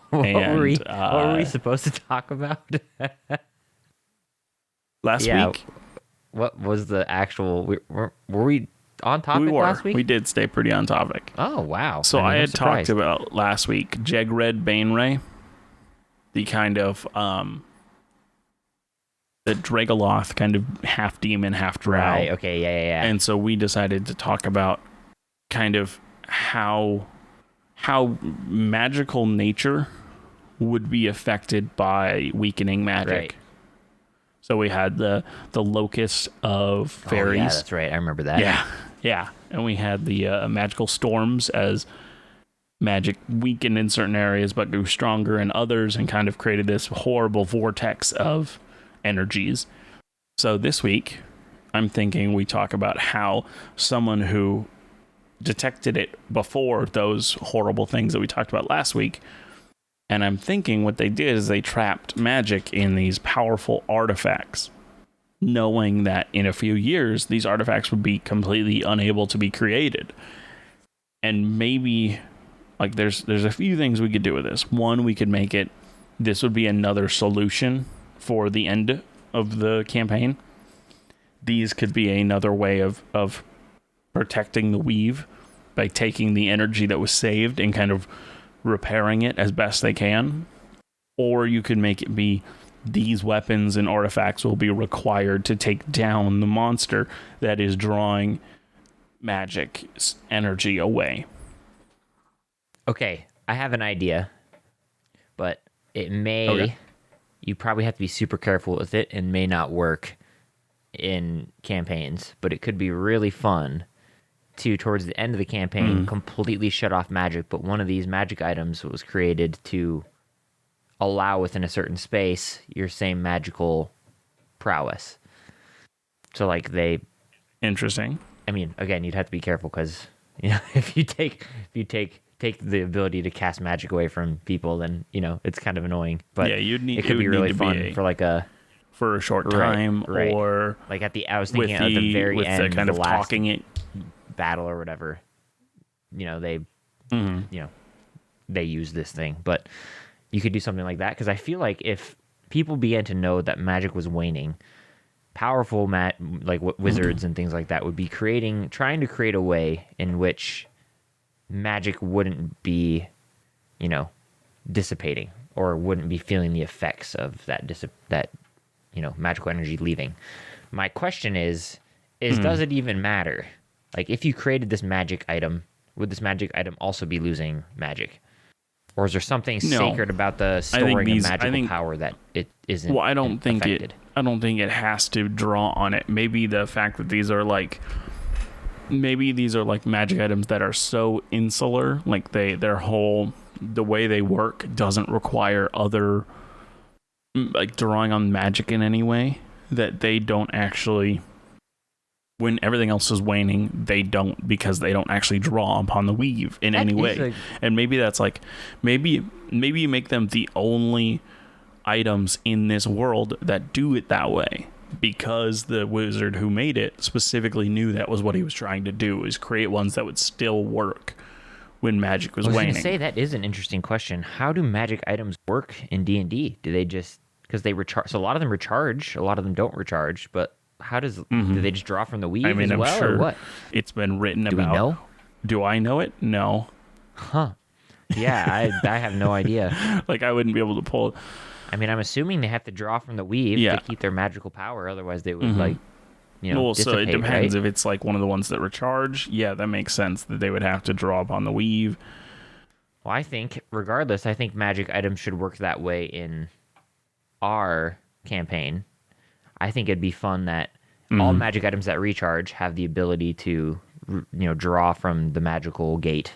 Speaker 1: What were we supposed to talk about?
Speaker 2: Last week?
Speaker 1: What was the actual... Were we on topic last week?
Speaker 2: We did stay pretty on topic.
Speaker 1: Oh, wow.
Speaker 2: So I had talked about last week Jegred Baneray, the kind of... the Dragoloth, kind of half demon, half drow.
Speaker 1: Right, okay, yeah.
Speaker 2: And so we decided to talk about kind of how magical nature would be affected by weakening magic.
Speaker 1: Right.
Speaker 2: So we had the locust of fairies.
Speaker 1: Oh, yeah, that's right. I remember that.
Speaker 2: Yeah, and we had the magical storms as magic weakened in certain areas but grew stronger in others and kind of created this horrible vortex of energies. So this week, I'm thinking we talk about how someone who detected it before those horrible things that we talked about last week, and I'm thinking what they did is they trapped magic in these powerful artifacts, knowing that in a few years these artifacts would be completely unable to be created. And maybe like there's a few things we could do with this. One, we could make it this would be another solution for the end of the campaign. These could be another way of protecting the weave by taking the energy that was saved and kind of repairing it as best they can. Or you could make it be these weapons and artifacts will be required to take down the monster that is drawing magic energy away.
Speaker 1: Okay, I have an idea, but it may...
Speaker 2: Okay.
Speaker 1: You probably have to be super careful with it and may not work in campaigns, but it could be really fun to, towards the end of the campaign, completely shut off magic, but one of these magic items was created to allow within a certain space your same magical prowess. So like they...
Speaker 2: Interesting.
Speaker 1: I mean, again, you'd have to be careful because, you know, if you take the ability to cast magic away from people, then, you know, it's kind of annoying. But
Speaker 2: yeah,
Speaker 1: it could be really fun for like
Speaker 2: for a short time,
Speaker 1: right.
Speaker 2: or
Speaker 1: like I was thinking at the very end,
Speaker 2: the kind of
Speaker 1: last
Speaker 2: talking it
Speaker 1: battle or whatever. You know, they they use this thing, but you could do something like that because I feel like if people began to know that magic was waning, powerful wizards and things like that would be trying to create a way in which magic wouldn't be, you know, dissipating or wouldn't be feeling the effects of that you know, magical energy leaving. My question is does it even matter? Like, if you created this magic item, would this magic item also be losing magic? Or is there something sacred about the storing of magical power that it isn't?
Speaker 2: Well, I don't think
Speaker 1: affected?
Speaker 2: I don't think it has to draw on it. Maybe the fact that these are like magic items that are so insular, like the way they work doesn't require other like drawing on magic in any way, that they don't actually, when everything else is waning, they don't, because they don't actually draw upon the weave in any way. And maybe that's like maybe you make them the only items in this world that do it that way, because the wizard who made it specifically knew that was what he was trying to do, is create ones that would still work when magic was waning.
Speaker 1: I was going to say, that is an interesting question. How do magic items work in D&D? Do they just, because they recharge, so a lot of them recharge, a lot of them don't recharge, but how do they just draw from the weave as well,
Speaker 2: I'm sure
Speaker 1: or what?
Speaker 2: It's been written
Speaker 1: about. Do we know?
Speaker 2: Do I know it? No.
Speaker 1: Huh. Yeah, I have no idea.
Speaker 2: Like, I wouldn't be able to pull it.
Speaker 1: I mean, I'm assuming they have to draw from the weave to keep their magical power, otherwise they would, like, you know, dissipate,
Speaker 2: so it depends,
Speaker 1: right?
Speaker 2: if it's like one of the ones that recharge, yeah, that makes sense that they would have to draw upon the weave.
Speaker 1: Well, I think, regardless, I think magic items should work that way in our campaign. I think it'd be fun that all magic items that recharge have the ability to, you know, draw from the magical gate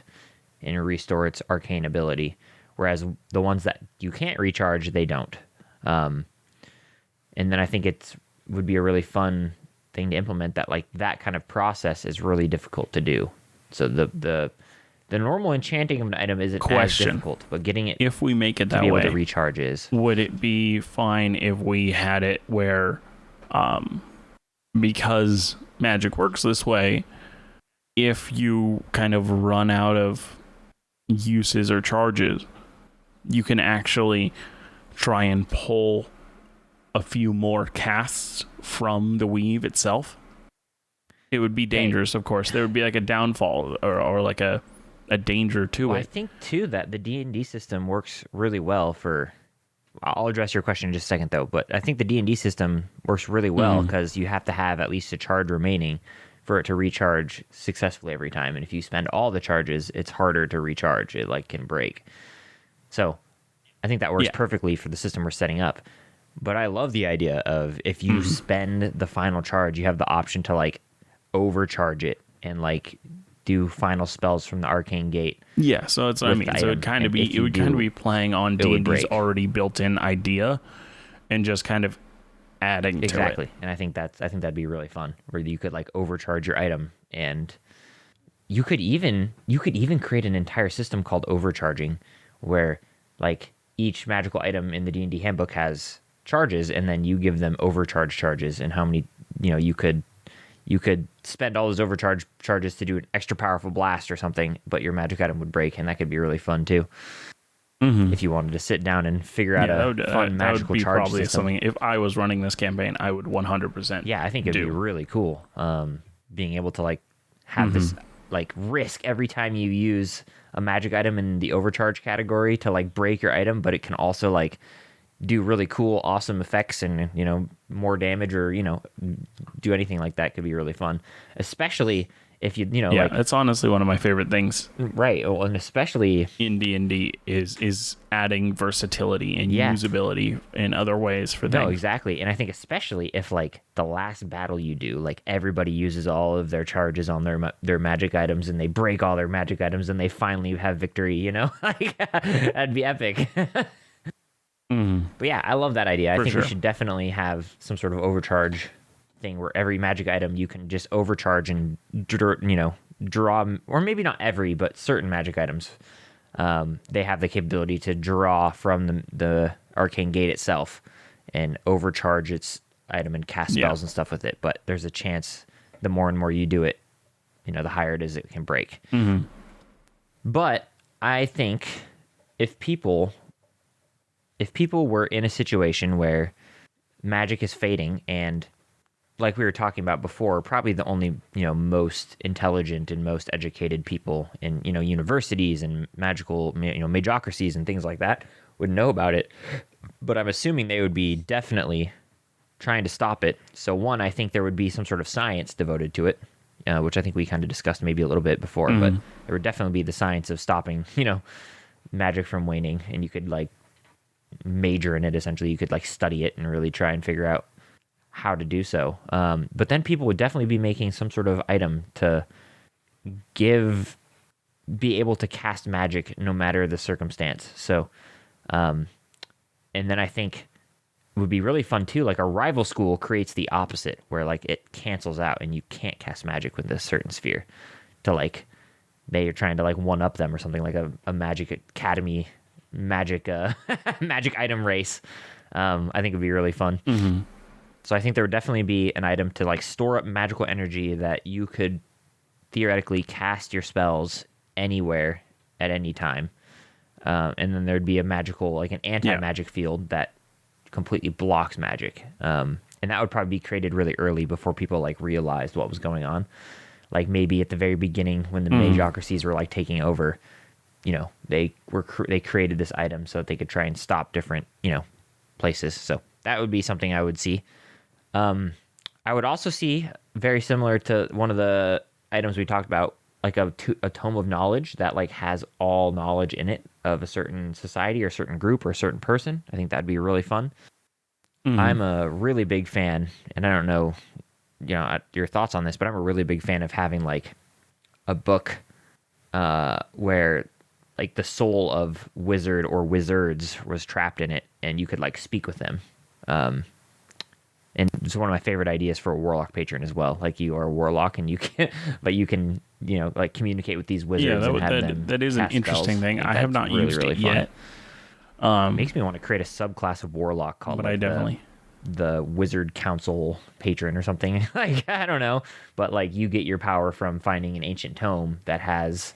Speaker 1: and restore its arcane ability, whereas the ones that you can't recharge, they don't. And then I think it would be a really fun thing to implement that, like, that kind of process is really difficult to do. So the normal enchanting of an item isn't as difficult, but getting it,
Speaker 2: if we make it that
Speaker 1: to be
Speaker 2: way,
Speaker 1: able to recharge is.
Speaker 2: Would it be fine if we had it where, because magic works this way, if you kind of run out of uses or charges, you can actually try and pull a few more casts from the weave itself? It would be dangerous, of course. There would be like a downfall or like a danger to it.
Speaker 1: I think too that the D&D system works really well for... I'll address your question in just a second, though, but I think the D&D system works really well because you have to have at least a charge remaining for it to recharge successfully every time. And if you spend all the charges, it's harder to recharge. It like can break. So I think that works perfectly for the system we're setting up. But I love the idea of if you spend the final charge, you have the option to like overcharge it and like do final spells from the arcane gate.
Speaker 2: Yeah, so that's what I
Speaker 1: with
Speaker 2: mean.
Speaker 1: the
Speaker 2: So
Speaker 1: item. And if you
Speaker 2: it would kind
Speaker 1: do,
Speaker 2: of be playing on
Speaker 1: it would
Speaker 2: D&D's
Speaker 1: break.
Speaker 2: already built-in idea and just kind of adding
Speaker 1: Exactly.
Speaker 2: to it.
Speaker 1: And I think that'd be really fun, where you could like overcharge your item, and you could even create an entire system called overcharging, where like each magical item in the D&D handbook has charges, and then you give them overcharge charges, and how many, you could spend all those overcharge charges to do an extra powerful blast or something, but your magic item would break, and that could be really fun too. If you wanted to sit down and figure out fun
Speaker 2: that would
Speaker 1: magical
Speaker 2: be
Speaker 1: charge
Speaker 2: probably
Speaker 1: system.
Speaker 2: something. If I was running this campaign, I would 100%.
Speaker 1: Yeah, I think it'd be really cool. Being able to like have this like risk every time you use a magic item in the overcharge category to like break your item, but it can also like do really cool, awesome effects and more damage, or do anything like that. Could be really fun, especially if
Speaker 2: Yeah,
Speaker 1: like,
Speaker 2: it's honestly one of my favorite things
Speaker 1: right. Well, and especially
Speaker 2: in D&D is adding versatility and usability in other ways for things.
Speaker 1: No, exactly. And I think especially if like the last battle you do, like everybody uses all of their charges on their magic items, and they break all their magic items, and they finally have victory, like that'd be epic. But yeah, I love that idea. I think we should definitely have some sort of overcharge thing where every magic item you can just overcharge and draw, or maybe not every, but certain magic items. They have the capability to draw from the arcane gate itself and overcharge its item and cast spells and stuff with it. But there's a chance the more and more you do it, the higher it is it can break. But I think if people were in a situation where magic is fading, and like we were talking about before, probably the only most intelligent and most educated people in universities and magical magocracies and things like that would know about it, but I'm assuming they would be definitely trying to stop it. So one, I think there would be some sort of science devoted to it, which I think we kind of discussed maybe a little bit before, but there would definitely be the science of stopping magic from waning, and you could like major in it. Essentially, you could like study it and really try and figure out how to do so. But then people would definitely be making some sort of item to be able to cast magic no matter the circumstance. So, and then I think it would be really fun too. Like a rival school creates the opposite, where like it cancels out and you can't cast magic with this certain sphere. To like, they are trying to like one up them or something, like a magic academy, magic magic item race. I think it'd be really fun. So I think there would definitely be an item to like store up magical energy that you could theoretically cast your spells anywhere at any time. And then there'd be a magical, like an anti-magic field that completely blocks magic. And that would probably be created really early before people like realized what was going on. Like maybe at the very beginning when the magocracies were like taking over, they created this item so that they could try and stop different, places. So that would be something I would see. I would also see, very similar to one of the items we talked about, like a tome of knowledge that like has all knowledge in it of a certain society or a certain group or a certain person. I think that'd be really fun. I'm a really big fan, and I don't know, your thoughts on this, but I'm a really big fan of having like a book where like the soul of wizard or wizards was trapped in it, and you could like speak with them. And it's one of my favorite ideas for a warlock patron as well. Like you are a warlock, and you can like communicate with these wizards and have them.
Speaker 2: That is an interesting thing. I have not used it yet.
Speaker 1: Makes me want to create a subclass of warlock called.
Speaker 2: But
Speaker 1: like
Speaker 2: I definitely
Speaker 1: the Wizard Council patron or something. Like I don't know, but like you get your power from finding an ancient tome that has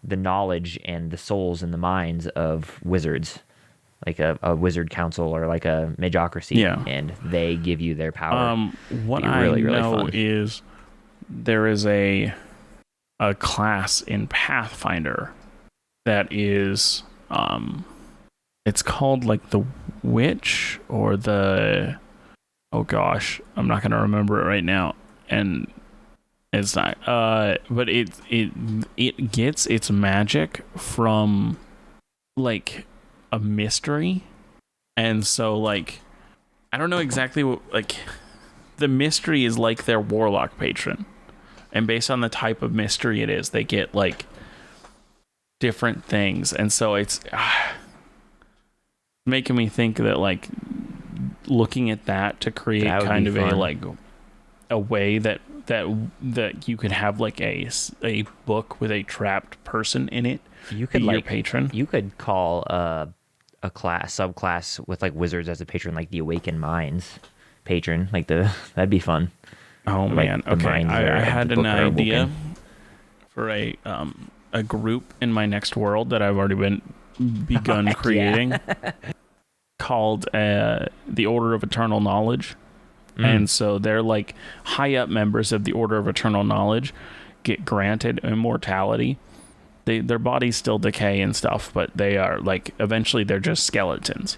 Speaker 1: the knowledge and the souls and the minds of wizards. Like a wizard council or like a magocracy, and they give you their power.
Speaker 2: What I know is there is a class in Pathfinder that is it's called like the witch or the I'm not gonna remember it right now, and it's not but it gets its magic from like a mystery, and so like I don't know exactly what, like the mystery is like their warlock patron, And based on the type of mystery it is, they get like different things. And so it's making me think that like looking at that to create kind of fun. a way that you could have like a book with a trapped person in it.
Speaker 1: You could
Speaker 2: be
Speaker 1: like
Speaker 2: your patron.
Speaker 1: You could call a subclass with like wizards as a patron, like the Awakened Minds patron. Like that'd be fun.
Speaker 2: Oh
Speaker 1: like
Speaker 2: man, okay. I had an idea for a group in my next world that I've already begun creating called the Order of Eternal Knowledge. And so they're like high up members of the Order of Eternal Knowledge get granted immortality. Their bodies still decay and stuff, but they are like eventually they're just skeletons.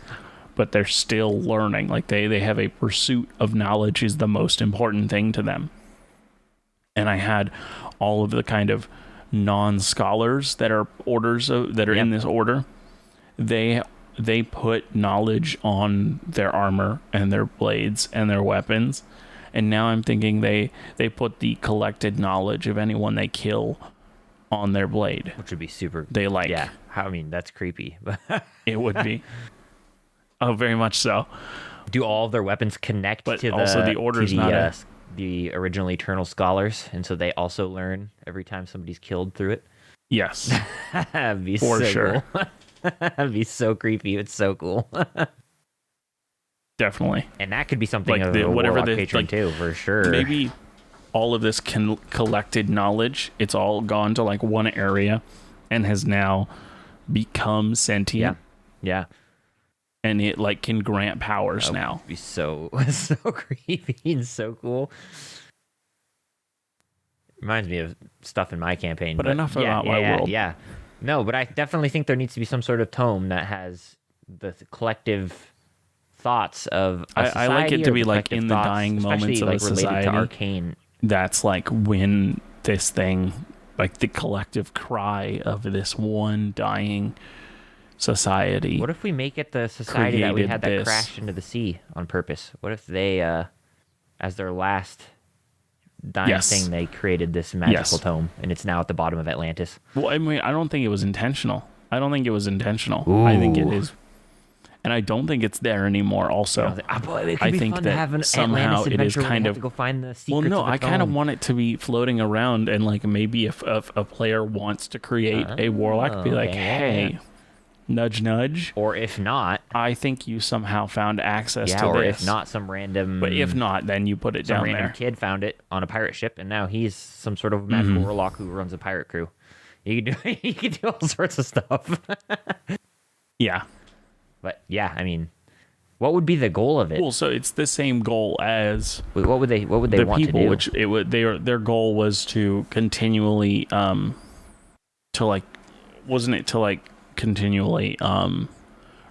Speaker 2: But they're still learning. Like they have a pursuit of knowledge is the most important thing to them. And I had all of the kind of non-scholars that are in this order. They put knowledge on their armor and their blades and their weapons. And now I'm thinking they put the collected knowledge of anyone they kill on their blade.
Speaker 1: Which would be super.
Speaker 2: Yeah.
Speaker 1: I mean, that's creepy.
Speaker 2: It would be. Oh, very much so.
Speaker 1: Do all of their weapons connect to
Speaker 2: the order's not
Speaker 1: the original Eternal Scholars, and so they also learn every time somebody's killed through it?
Speaker 2: Yes.
Speaker 1: That'd be
Speaker 2: for
Speaker 1: so
Speaker 2: sure.
Speaker 1: Cool. That'd be so creepy. It's so cool.
Speaker 2: Definitely.
Speaker 1: And that could be something
Speaker 2: like
Speaker 1: of a Warlock patron
Speaker 2: like,
Speaker 1: too, for sure.
Speaker 2: Maybe all of this collected knowledge, it's all gone to like one area and has now become sentient.
Speaker 1: Yeah.
Speaker 2: And it like can grant powers now.
Speaker 1: Would be so creepy and so cool. Reminds me of stuff in my campaign.
Speaker 2: But enough about my world.
Speaker 1: Yeah. No, but I definitely think there needs to be some sort of tome that has the collective thoughts of a society.
Speaker 2: I like it to be like in the
Speaker 1: thoughts,
Speaker 2: dying moments of
Speaker 1: like
Speaker 2: a society.
Speaker 1: Related to Arcane.
Speaker 2: That's like when this thing, like the collective cry of this one dying society.
Speaker 1: What if we make it the society that we had that crashed into the sea on purpose? What if they, as their last dying thing, they created this magical tome, and it's now at the bottom of Atlantis?
Speaker 2: Well, I mean, I don't think it was intentional.
Speaker 1: Ooh.
Speaker 2: I think it is. And I don't think it's there anymore also.
Speaker 1: I think that somehow it is kind of... Go find the secrets of the
Speaker 2: I kind of want it to be floating around, and like maybe if a player wants to create a warlock, be like, hey... Nudge, nudge.
Speaker 1: Or if not,
Speaker 2: I think you somehow found access to this.
Speaker 1: Or if not, some random...
Speaker 2: But if not, then you put it down there. Some random
Speaker 1: kid found it on a pirate ship, and now he's some sort of magical warlock who runs a pirate crew. You can do all sorts of stuff.
Speaker 2: Yeah.
Speaker 1: But yeah, I mean, what would be the goal of it?
Speaker 2: Well, so it's the same goal as...
Speaker 1: What would they want to do?
Speaker 2: Which their goal was to continually, continually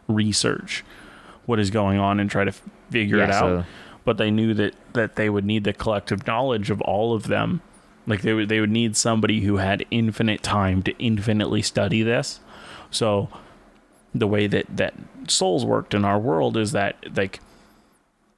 Speaker 2: research what is going on and try to figure it out. But they knew that they would need the collective knowledge of all of them. Like they would need somebody who had infinite time to infinitely study this. So the way that souls worked in our world is that like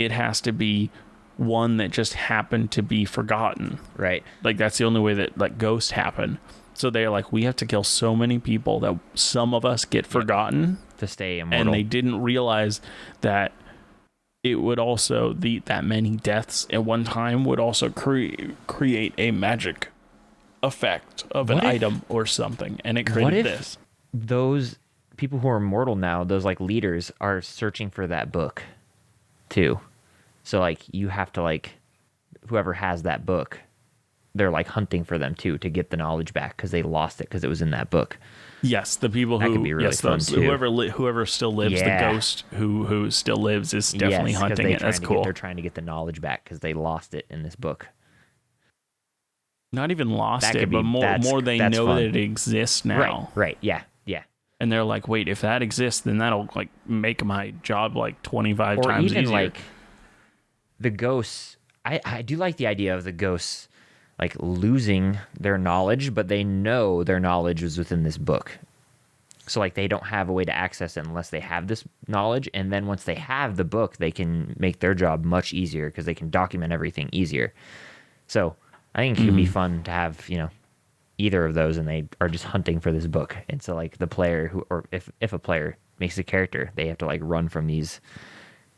Speaker 2: it has to be one that just happened to be forgotten.
Speaker 1: Right.
Speaker 2: Like that's the only way that like ghosts happen. So they're like, we have to kill so many people that some of us get forgotten
Speaker 1: to stay immortal.
Speaker 2: And they didn't realize that it would also that many deaths at one time would also create a magic effect of an item or something, and it created this.
Speaker 1: Those people who are immortal now, those like leaders, are searching for that book too. So like you have to like whoever has that book, they're like hunting for them too to get the knowledge back because they lost it because it was in that book.
Speaker 2: Yes, the people that could be really fun too. Whoever still lives, the ghost who still lives is definitely hunting it. That's cool.
Speaker 1: They're trying to get the knowledge back because they lost it in this book.
Speaker 2: Not even lost it, but more they know that it exists now.
Speaker 1: Right. Yeah.
Speaker 2: And they're like, wait, if that exists, then that'll like make my job like 25 times easier. Or even like
Speaker 1: the ghosts. I do like the idea of the ghosts like losing their knowledge, but they know their knowledge was within this book. So like they don't have a way to access it unless they have this knowledge. And then once they have the book, they can make their job much easier because they can document everything easier. So I think it could be fun to have, either of those, and they are just hunting for this book. And so like the player who, or if a player makes a character, they have to like run from these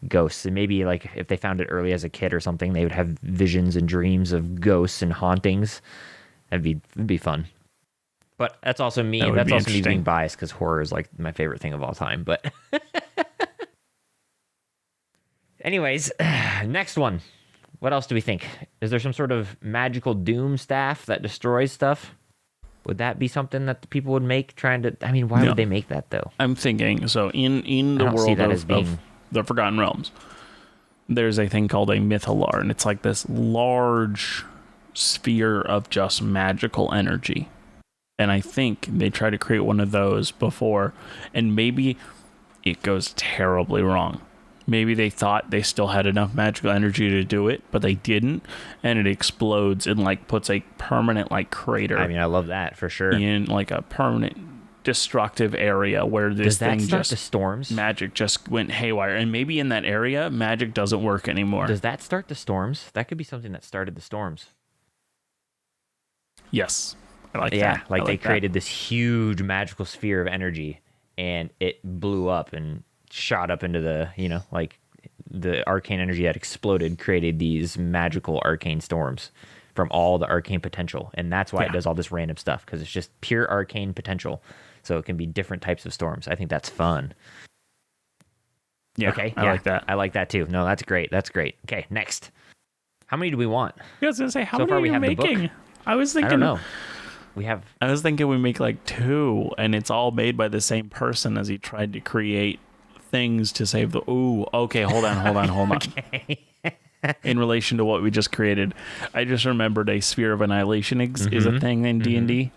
Speaker 1: ghosts. And maybe like if they found it early as a kid or something, they would have visions and dreams of ghosts and hauntings. It'd be fun. But that's also me.
Speaker 2: That would
Speaker 1: That's
Speaker 2: be
Speaker 1: also me being
Speaker 2: interesting.
Speaker 1: biased because horror is like my favorite thing of all time. But anyways, next one. What else do we think? Is there some sort of magical doom staff that destroys stuff? Would that be something that the people would make? I mean, why
Speaker 2: No.
Speaker 1: would they make that though?
Speaker 2: I'm thinking, so in the
Speaker 1: don't see
Speaker 2: world
Speaker 1: that as being-
Speaker 2: of the Forgotten Realms, there's a thing called a mythalar, and it's like this large sphere of just magical energy. And I think they try to create one of those before, and maybe it goes terribly wrong. Maybe they thought they still had enough magical energy to do it, but they didn't, and it explodes and like puts a permanent like crater
Speaker 1: I mean, I love that for sure.
Speaker 2: in like a permanent destructive area where this
Speaker 1: Does that
Speaker 2: thing
Speaker 1: start
Speaker 2: just
Speaker 1: the storms?
Speaker 2: magic just went haywire, and maybe in that area magic doesn't work anymore.
Speaker 1: Does that start the storms? That could be something that started the storms.
Speaker 2: Yes, I like
Speaker 1: Yeah,
Speaker 2: that.
Speaker 1: like
Speaker 2: I
Speaker 1: they
Speaker 2: that.
Speaker 1: created this huge magical sphere of energy, and it blew up and shot up into the, like the arcane energy that exploded created these magical arcane storms from all the arcane potential, and that's why it
Speaker 2: Yeah.
Speaker 1: does all this random stuff, because it's just pure arcane potential. So it can be different types of storms. I think that's fun.
Speaker 2: Yeah,
Speaker 1: Okay,
Speaker 2: I
Speaker 1: yeah,
Speaker 2: like that.
Speaker 1: I like that too. No, that's great. That's great. Okay, next. How many do we want?
Speaker 2: I was gonna say, how
Speaker 1: So
Speaker 2: many
Speaker 1: far
Speaker 2: are
Speaker 1: we
Speaker 2: you
Speaker 1: have the book.
Speaker 2: making? I was
Speaker 1: I
Speaker 2: thinking.
Speaker 1: don't know. We have
Speaker 2: I was thinking we make like 2, and it's all made by the same person as he tried to create things to save the. Ooh, okay, hold on. In relation to what we just created, I just remembered a sphere of annihilation is a thing in D&D.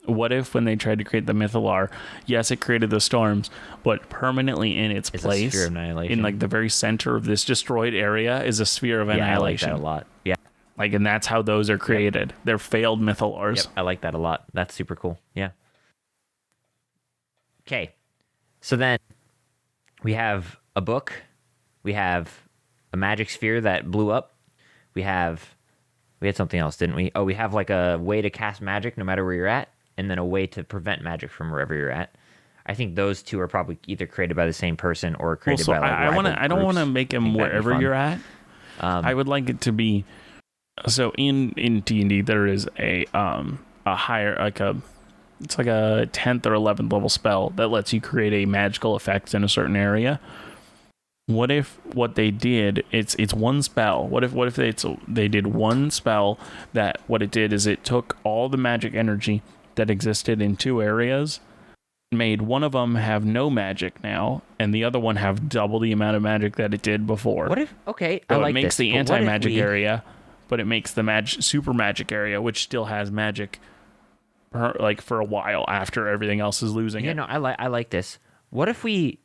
Speaker 2: What if when they tried to create the Mythalar, yes, it created the storms, but permanently in its
Speaker 1: It's a
Speaker 2: place,
Speaker 1: sphere of annihilation.
Speaker 2: in like the very center of this destroyed area, is a sphere of
Speaker 1: yeah, I like
Speaker 2: annihilation.
Speaker 1: that a lot. Yeah.
Speaker 2: Like, and that's how those are created. They're failed Mythalars.
Speaker 1: Yep, I like that a lot. That's super cool. Yeah. Okay. So then we have a book. We have a magic sphere that blew up. We had something else, didn't we? Oh, we have like a way to cast magic no matter where you're at, and then a way to prevent magic from wherever you're at. I think those two are probably either created by the same person or created
Speaker 2: Also,
Speaker 1: by like
Speaker 2: I want
Speaker 1: rival
Speaker 2: to. I don't want to
Speaker 1: groups.
Speaker 2: make
Speaker 1: I
Speaker 2: them
Speaker 1: think that'd be
Speaker 2: wherever
Speaker 1: fun.
Speaker 2: you're at. I would like it to be. So in D&D there is a higher it's like a 10th or 11th level spell that lets you create a magical effect in a certain area. What if what they did it's one spell? What if they did one spell that what it did is it took all the magic energy that existed in 2 areas, made one of them have no magic now, and the other one have double the amount of magic that it did before.
Speaker 1: What if? Okay,
Speaker 2: So
Speaker 1: I like
Speaker 2: it makes
Speaker 1: this,
Speaker 2: the
Speaker 1: but what if
Speaker 2: anti-magic
Speaker 1: we-
Speaker 2: area, but it makes the super magic area, which still has magic, for a while after everything else is losing
Speaker 1: Yeah,
Speaker 2: it.
Speaker 1: no, I like this. What if we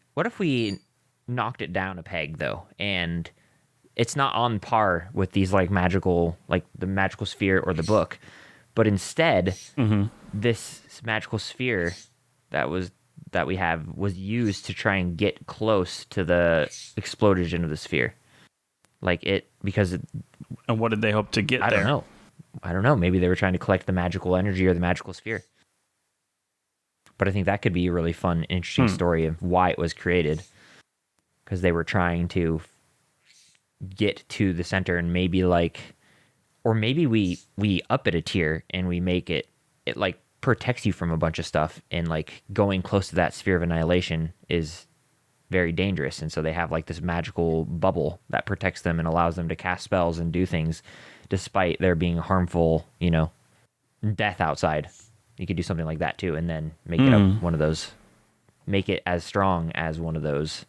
Speaker 1: knocked it down a peg though, and it's not on par with these like magical, like the magical sphere or the book, but instead this magical sphere that we have was used to try and get close to the explosion of the sphere, because
Speaker 2: And what did they hope to get
Speaker 1: I
Speaker 2: there?
Speaker 1: don't know. Maybe they were trying to collect the magical energy or the magical sphere. But I think that could be a really fun, interesting story of why it was created. Because they were trying to get to the center, and maybe or maybe we up it a tier and we make it like protects you from a bunch of stuff, and like going close to that sphere of annihilation is very dangerous, and so they have like this magical bubble that protects them and allows them to cast spells and do things despite there being harmful, death outside. You could do something like that too, and then make it up one of those, make it as strong as one of those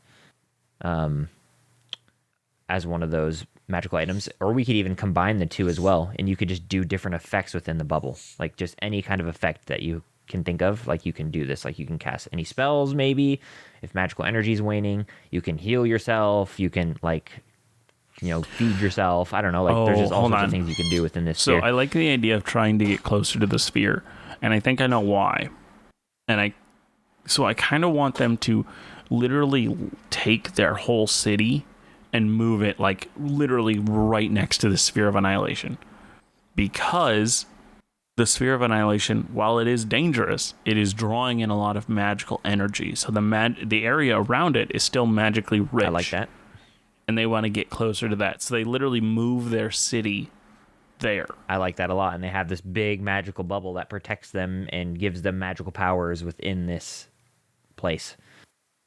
Speaker 1: magical items. Or we could even combine the two as well, and you could just do different effects within the bubble, like just any kind of effect that you can think of. Like you can do this, like you can cast any spells, maybe if magical energy is waning, you can heal yourself, you can feed yourself. I don't know, there's just all
Speaker 2: hold
Speaker 1: sorts
Speaker 2: on.
Speaker 1: of things you can do within this
Speaker 2: So
Speaker 1: sphere.
Speaker 2: I like the idea of trying to get closer to the sphere, and I think I know why. And I kind of want them to literally take their whole city and move it like literally right next to the sphere of annihilation. because the sphere of annihilation, while it is dangerous, it is drawing in a lot of magical energy. So the area around it is still magically rich.
Speaker 1: I like that.
Speaker 2: And they want to get closer to that. So they literally move their city there.
Speaker 1: I like that a lot. And they have this big magical bubble that protects them and gives them magical powers within this place.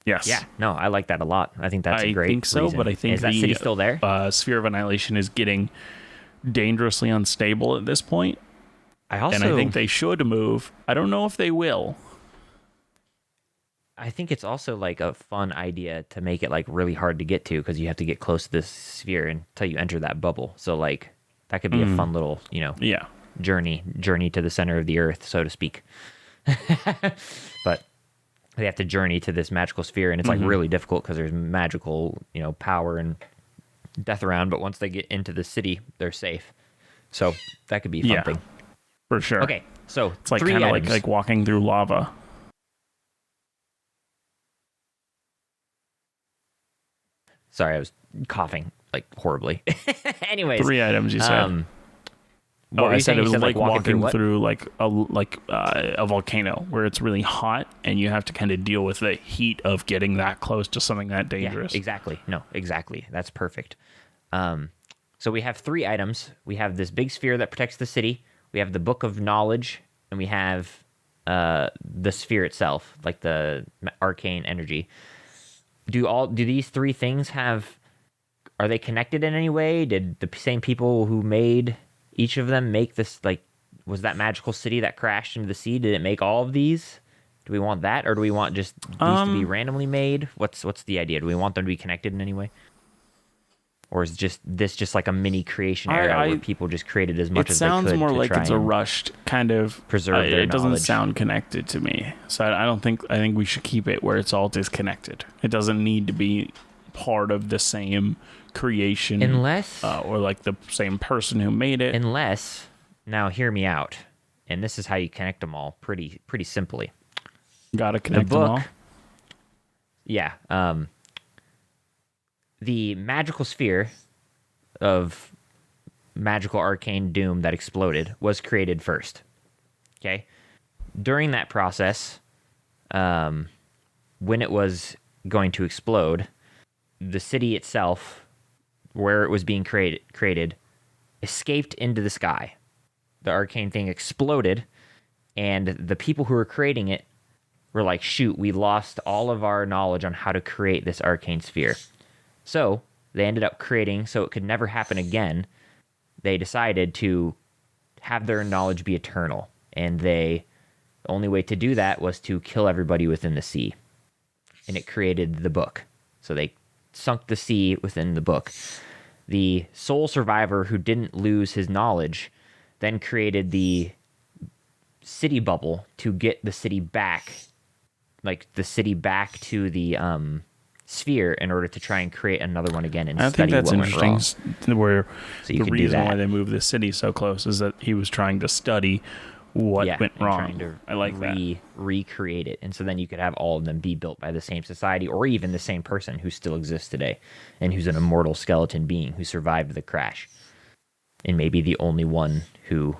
Speaker 2: Yes.
Speaker 1: Yeah. No, I like that a lot. I think that's a great
Speaker 2: I think so,
Speaker 1: reason.
Speaker 2: but I think
Speaker 1: is that city still there?
Speaker 2: Sphere of annihilation is getting dangerously unstable at this point.
Speaker 1: And
Speaker 2: I think they should move. I don't know if they will.
Speaker 1: I think it's also like a fun idea to make it like really hard to get to because you have to get close to this sphere until you enter that bubble. So like that could be a fun little, journey to the center of the earth, so to speak. But they have to journey to this magical sphere, and it's like really difficult because there's magical, power and death around. But once they get into the city, they're safe. So that could be a fun thing.
Speaker 2: For sure.
Speaker 1: Okay, so
Speaker 2: it's like
Speaker 1: 3
Speaker 2: kind of
Speaker 1: items.
Speaker 2: like walking through lava.
Speaker 1: Sorry, I was coughing like horribly. Anyways,
Speaker 2: 3 items you said. I said it was like walking through like a volcano where it's really hot and you have to kind of deal with the heat of getting that close to something that dangerous.
Speaker 1: Yeah, exactly. No, exactly. That's perfect. So we have 3 items. We have this big sphere that protects the city. We have the Book of Knowledge, and we have the sphere itself, like the arcane energy. Do these 3 things are they connected in any way? Did the same people who made each of them make this, like, was that magical city that crashed into the sea? Did it make all of these? Do we want that, or do we want just these to be randomly made? What's the idea? Do we want them to be connected in any way? Or is this like a mini creation era where people just created as much as they could?
Speaker 2: It sounds more like it's a rushed kind of
Speaker 1: preserve their
Speaker 2: It doesn't
Speaker 1: knowledge.
Speaker 2: sound connected to me. So I think we should keep it where it's all disconnected. It doesn't need to be part of the same creation
Speaker 1: unless
Speaker 2: or like the same person who made it.
Speaker 1: Unless, now hear me out. And this is how you connect them all pretty simply.
Speaker 2: Gotta connect them all.
Speaker 1: Yeah. The magical sphere of magical arcane doom that exploded was created first. Okay? During that process, when it was going to explode, the city itself, where it was being created, escaped into the sky. The arcane thing exploded, and the people who were creating it were like, shoot, we lost all of our knowledge on how to create this arcane sphere. So they ended up creating, so it could never happen again, they decided to have their knowledge be eternal. And the only way to do that was to kill everybody within the sea. And it created the book. So they sunk the sea within the book. The sole survivor who didn't lose his knowledge then created the city bubble to get the city back, like the city back to the sphere in order to try and create another one again and study what went wrong.
Speaker 2: I think that's interesting. Where
Speaker 1: so
Speaker 2: the reason why they moved the city so close is that he was trying to study what went wrong.
Speaker 1: Trying to
Speaker 2: I like that.
Speaker 1: Recreate it, and so then you could have all of them be built by the same society, or even the same person who still exists today, and who's an immortal skeleton being who survived the crash, and maybe the only one who,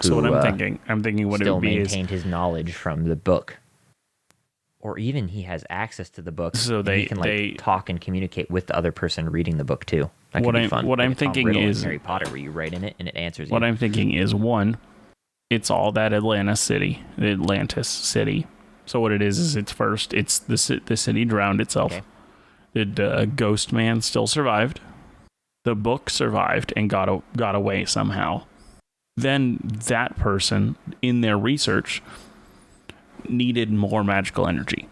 Speaker 2: So what I'm thinking what it would be
Speaker 1: still maintained his knowledge from the book. Or even he has access to the book,
Speaker 2: so
Speaker 1: he can talk and communicate with the other person reading the book too. That could be fun.
Speaker 2: What I'm thinking is
Speaker 1: Harry Potter, where you write in it and it answers you.
Speaker 2: What I'm thinking is, one, it's all that Atlantis city. So what it is it's the city drowned itself.
Speaker 1: Okay.
Speaker 2: The ghost man still survived. The book survived and got away somehow. Then that person, in their research, needed more magical energy.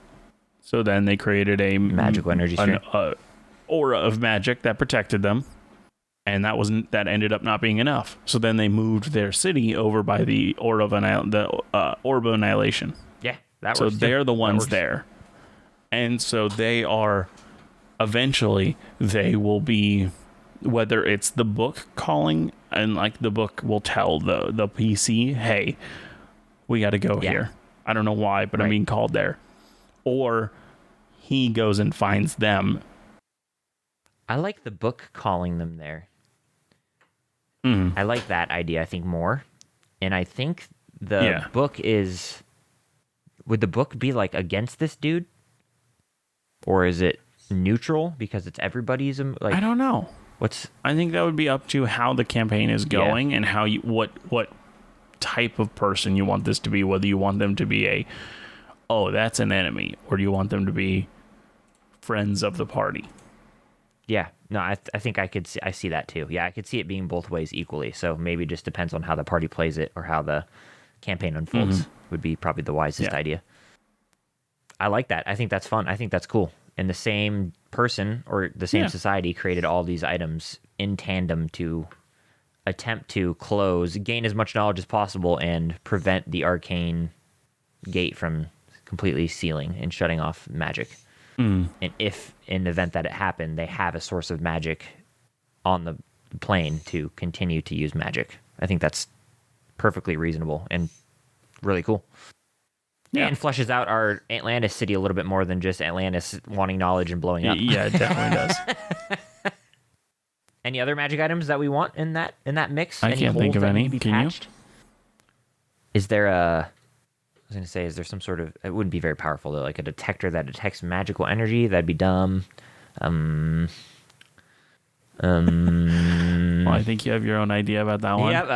Speaker 2: So then they created a
Speaker 1: magical energy sphere.
Speaker 2: Aura of magic that protected them, and that ended up not being enough. So then they moved their city over by the orb of annihilation.
Speaker 1: Yeah, that works.
Speaker 2: So they're the ones there, and so they are. Eventually, they will be. Whether it's the book calling, and like the book will tell the PC, hey, we got to go here. I don't know why, but I'm being called there. Or he goes and finds them.
Speaker 1: I like the book calling them there.
Speaker 2: Mhm.
Speaker 1: I like that idea, I think, more. And I think the
Speaker 2: Yeah.
Speaker 1: book is... Would the book be, like, against this dude? Or is it neutral because it's everybody's, like...
Speaker 2: I don't know.
Speaker 1: What's...
Speaker 2: I think that would be up to how the campaign is going and how you what type of person you want this to be. Whether you want them to be that's an enemy, or do you want them to be friends of the party?
Speaker 1: Yeah, no, I think I see that too. Yeah, I could see it being both ways equally. So maybe it just depends on how the party plays it or how the campaign unfolds. Would be probably the wisest idea. I like that. I think that's fun. I think that's cool. And the same person or the same society created all these items in tandem to attempt to gain as much knowledge as possible, and prevent the arcane gate from completely sealing and shutting off magic. And if, in the event that it happened, they have a source of magic on the plane to continue to use magic. I think that's perfectly reasonable and really cool.
Speaker 2: Yeah.
Speaker 1: And fleshes out our Atlantis city a little bit more than just Atlantis wanting knowledge and blowing up.
Speaker 2: Yeah, it definitely does.
Speaker 1: Any other magic items that we want in that mix?
Speaker 2: I can't think of any. Can you?
Speaker 1: Is there I was going to say, is there some sort of... It wouldn't be very powerful, though. Like a detector that detects magical energy? That'd be dumb.
Speaker 2: Well, I think you have your own idea about that one.
Speaker 1: Yep.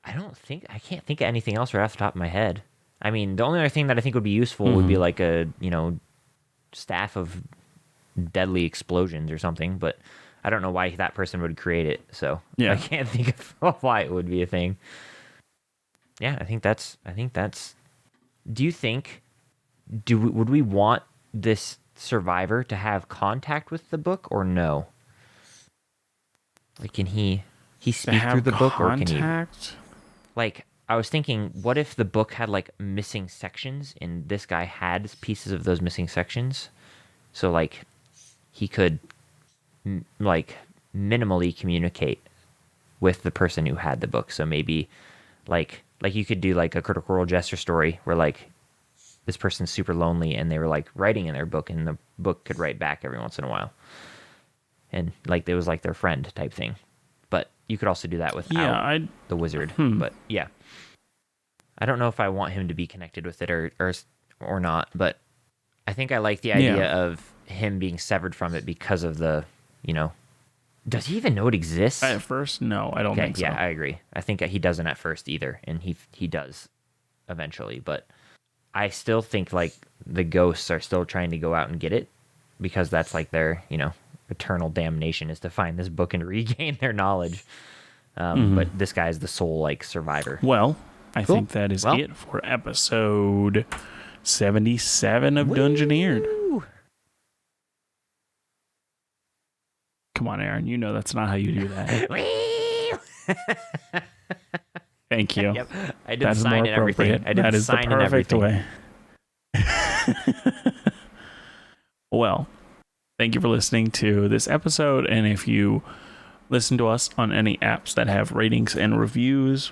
Speaker 1: I can't think of anything else right off the top of my head. I mean, the only other thing that I think would be useful would be like a, staff of deadly explosions or something, but I don't know why that person would create it, so I can't think of why it would be a thing. Yeah, I think that's... Do you think... Would we want this survivor to have contact with the book, or no? Like, can he speak through the book, or can he... Like, I was thinking, what if the book had, like, missing sections, and this guy had pieces of those missing sections? So, like, he could, minimally communicate with the person who had the book. So maybe, like you could do, like, a Critical Role Jester story where, like, this person's super lonely, and they were, like, writing in their book, and the book could write back every once in a while. And, like, it was, like, their friend type thing. But you could also do that without the wizard. But, yeah. I don't know if I want him to be connected with it or not, but I think I like the idea of him being severed from it because of the, Does he even know it exists?
Speaker 2: At first, no, I don't think so.
Speaker 1: Yeah, I agree. I think he doesn't at first either, and he does eventually. But I still think, like, the ghosts are still trying to go out and get it, because that's, like, their, eternal damnation is to find this book and regain their knowledge. But this guy is the sole, like, survivor.
Speaker 2: Well, I think that is it for episode 77 of Dungeoneered. Come on, Aaron. You know that's not how you do that. Thank you.
Speaker 1: Yep. I did the sign and everything.
Speaker 2: That is the perfect way. Well, thank you for listening to this episode. And if you listen to us on any apps that have ratings and reviews,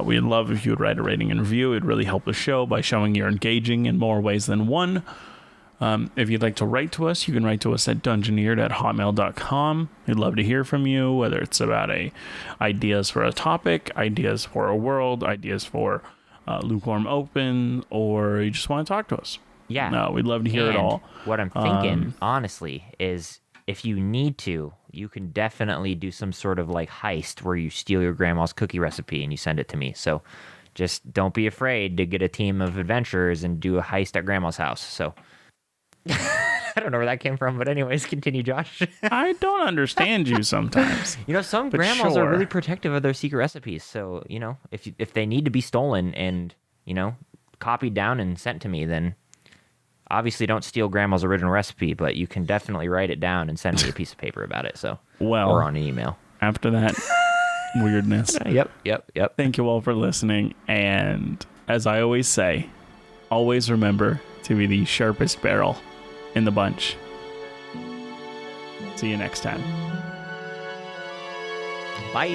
Speaker 2: we'd love if you would write a rating and review. It'd really help the show by showing you're engaging in more ways than one. If you'd like to write to us, you can write to us at dungeoneered@hotmail.com. We'd love to hear from you, whether it's about ideas for a topic, ideas for a world, ideas for Lukewarm Open, or you just want to talk to us.
Speaker 1: Yeah.
Speaker 2: No, we'd love to hear it all.
Speaker 1: What I'm thinking, honestly, is if you need to, you can definitely do some sort of, like, heist where you steal your grandma's cookie recipe and you send it to me. So just don't be afraid to get a team of adventurers and do a heist at grandma's house. So... I don't know where that came from, but anyways, continue, Josh.
Speaker 2: I don't understand you sometimes.
Speaker 1: Some grandmas are really protective of their secret recipes. So, if they need to be stolen and, copied down and sent to me, then obviously don't steal grandma's original recipe, but you can definitely write it down and send me a piece of paper about it. So, or on an email.
Speaker 2: After that weirdness.
Speaker 1: Yep.
Speaker 2: Thank you all for listening. And as I always say, always remember to be the sharpest barrel in the bunch. See you next time.
Speaker 1: Bye.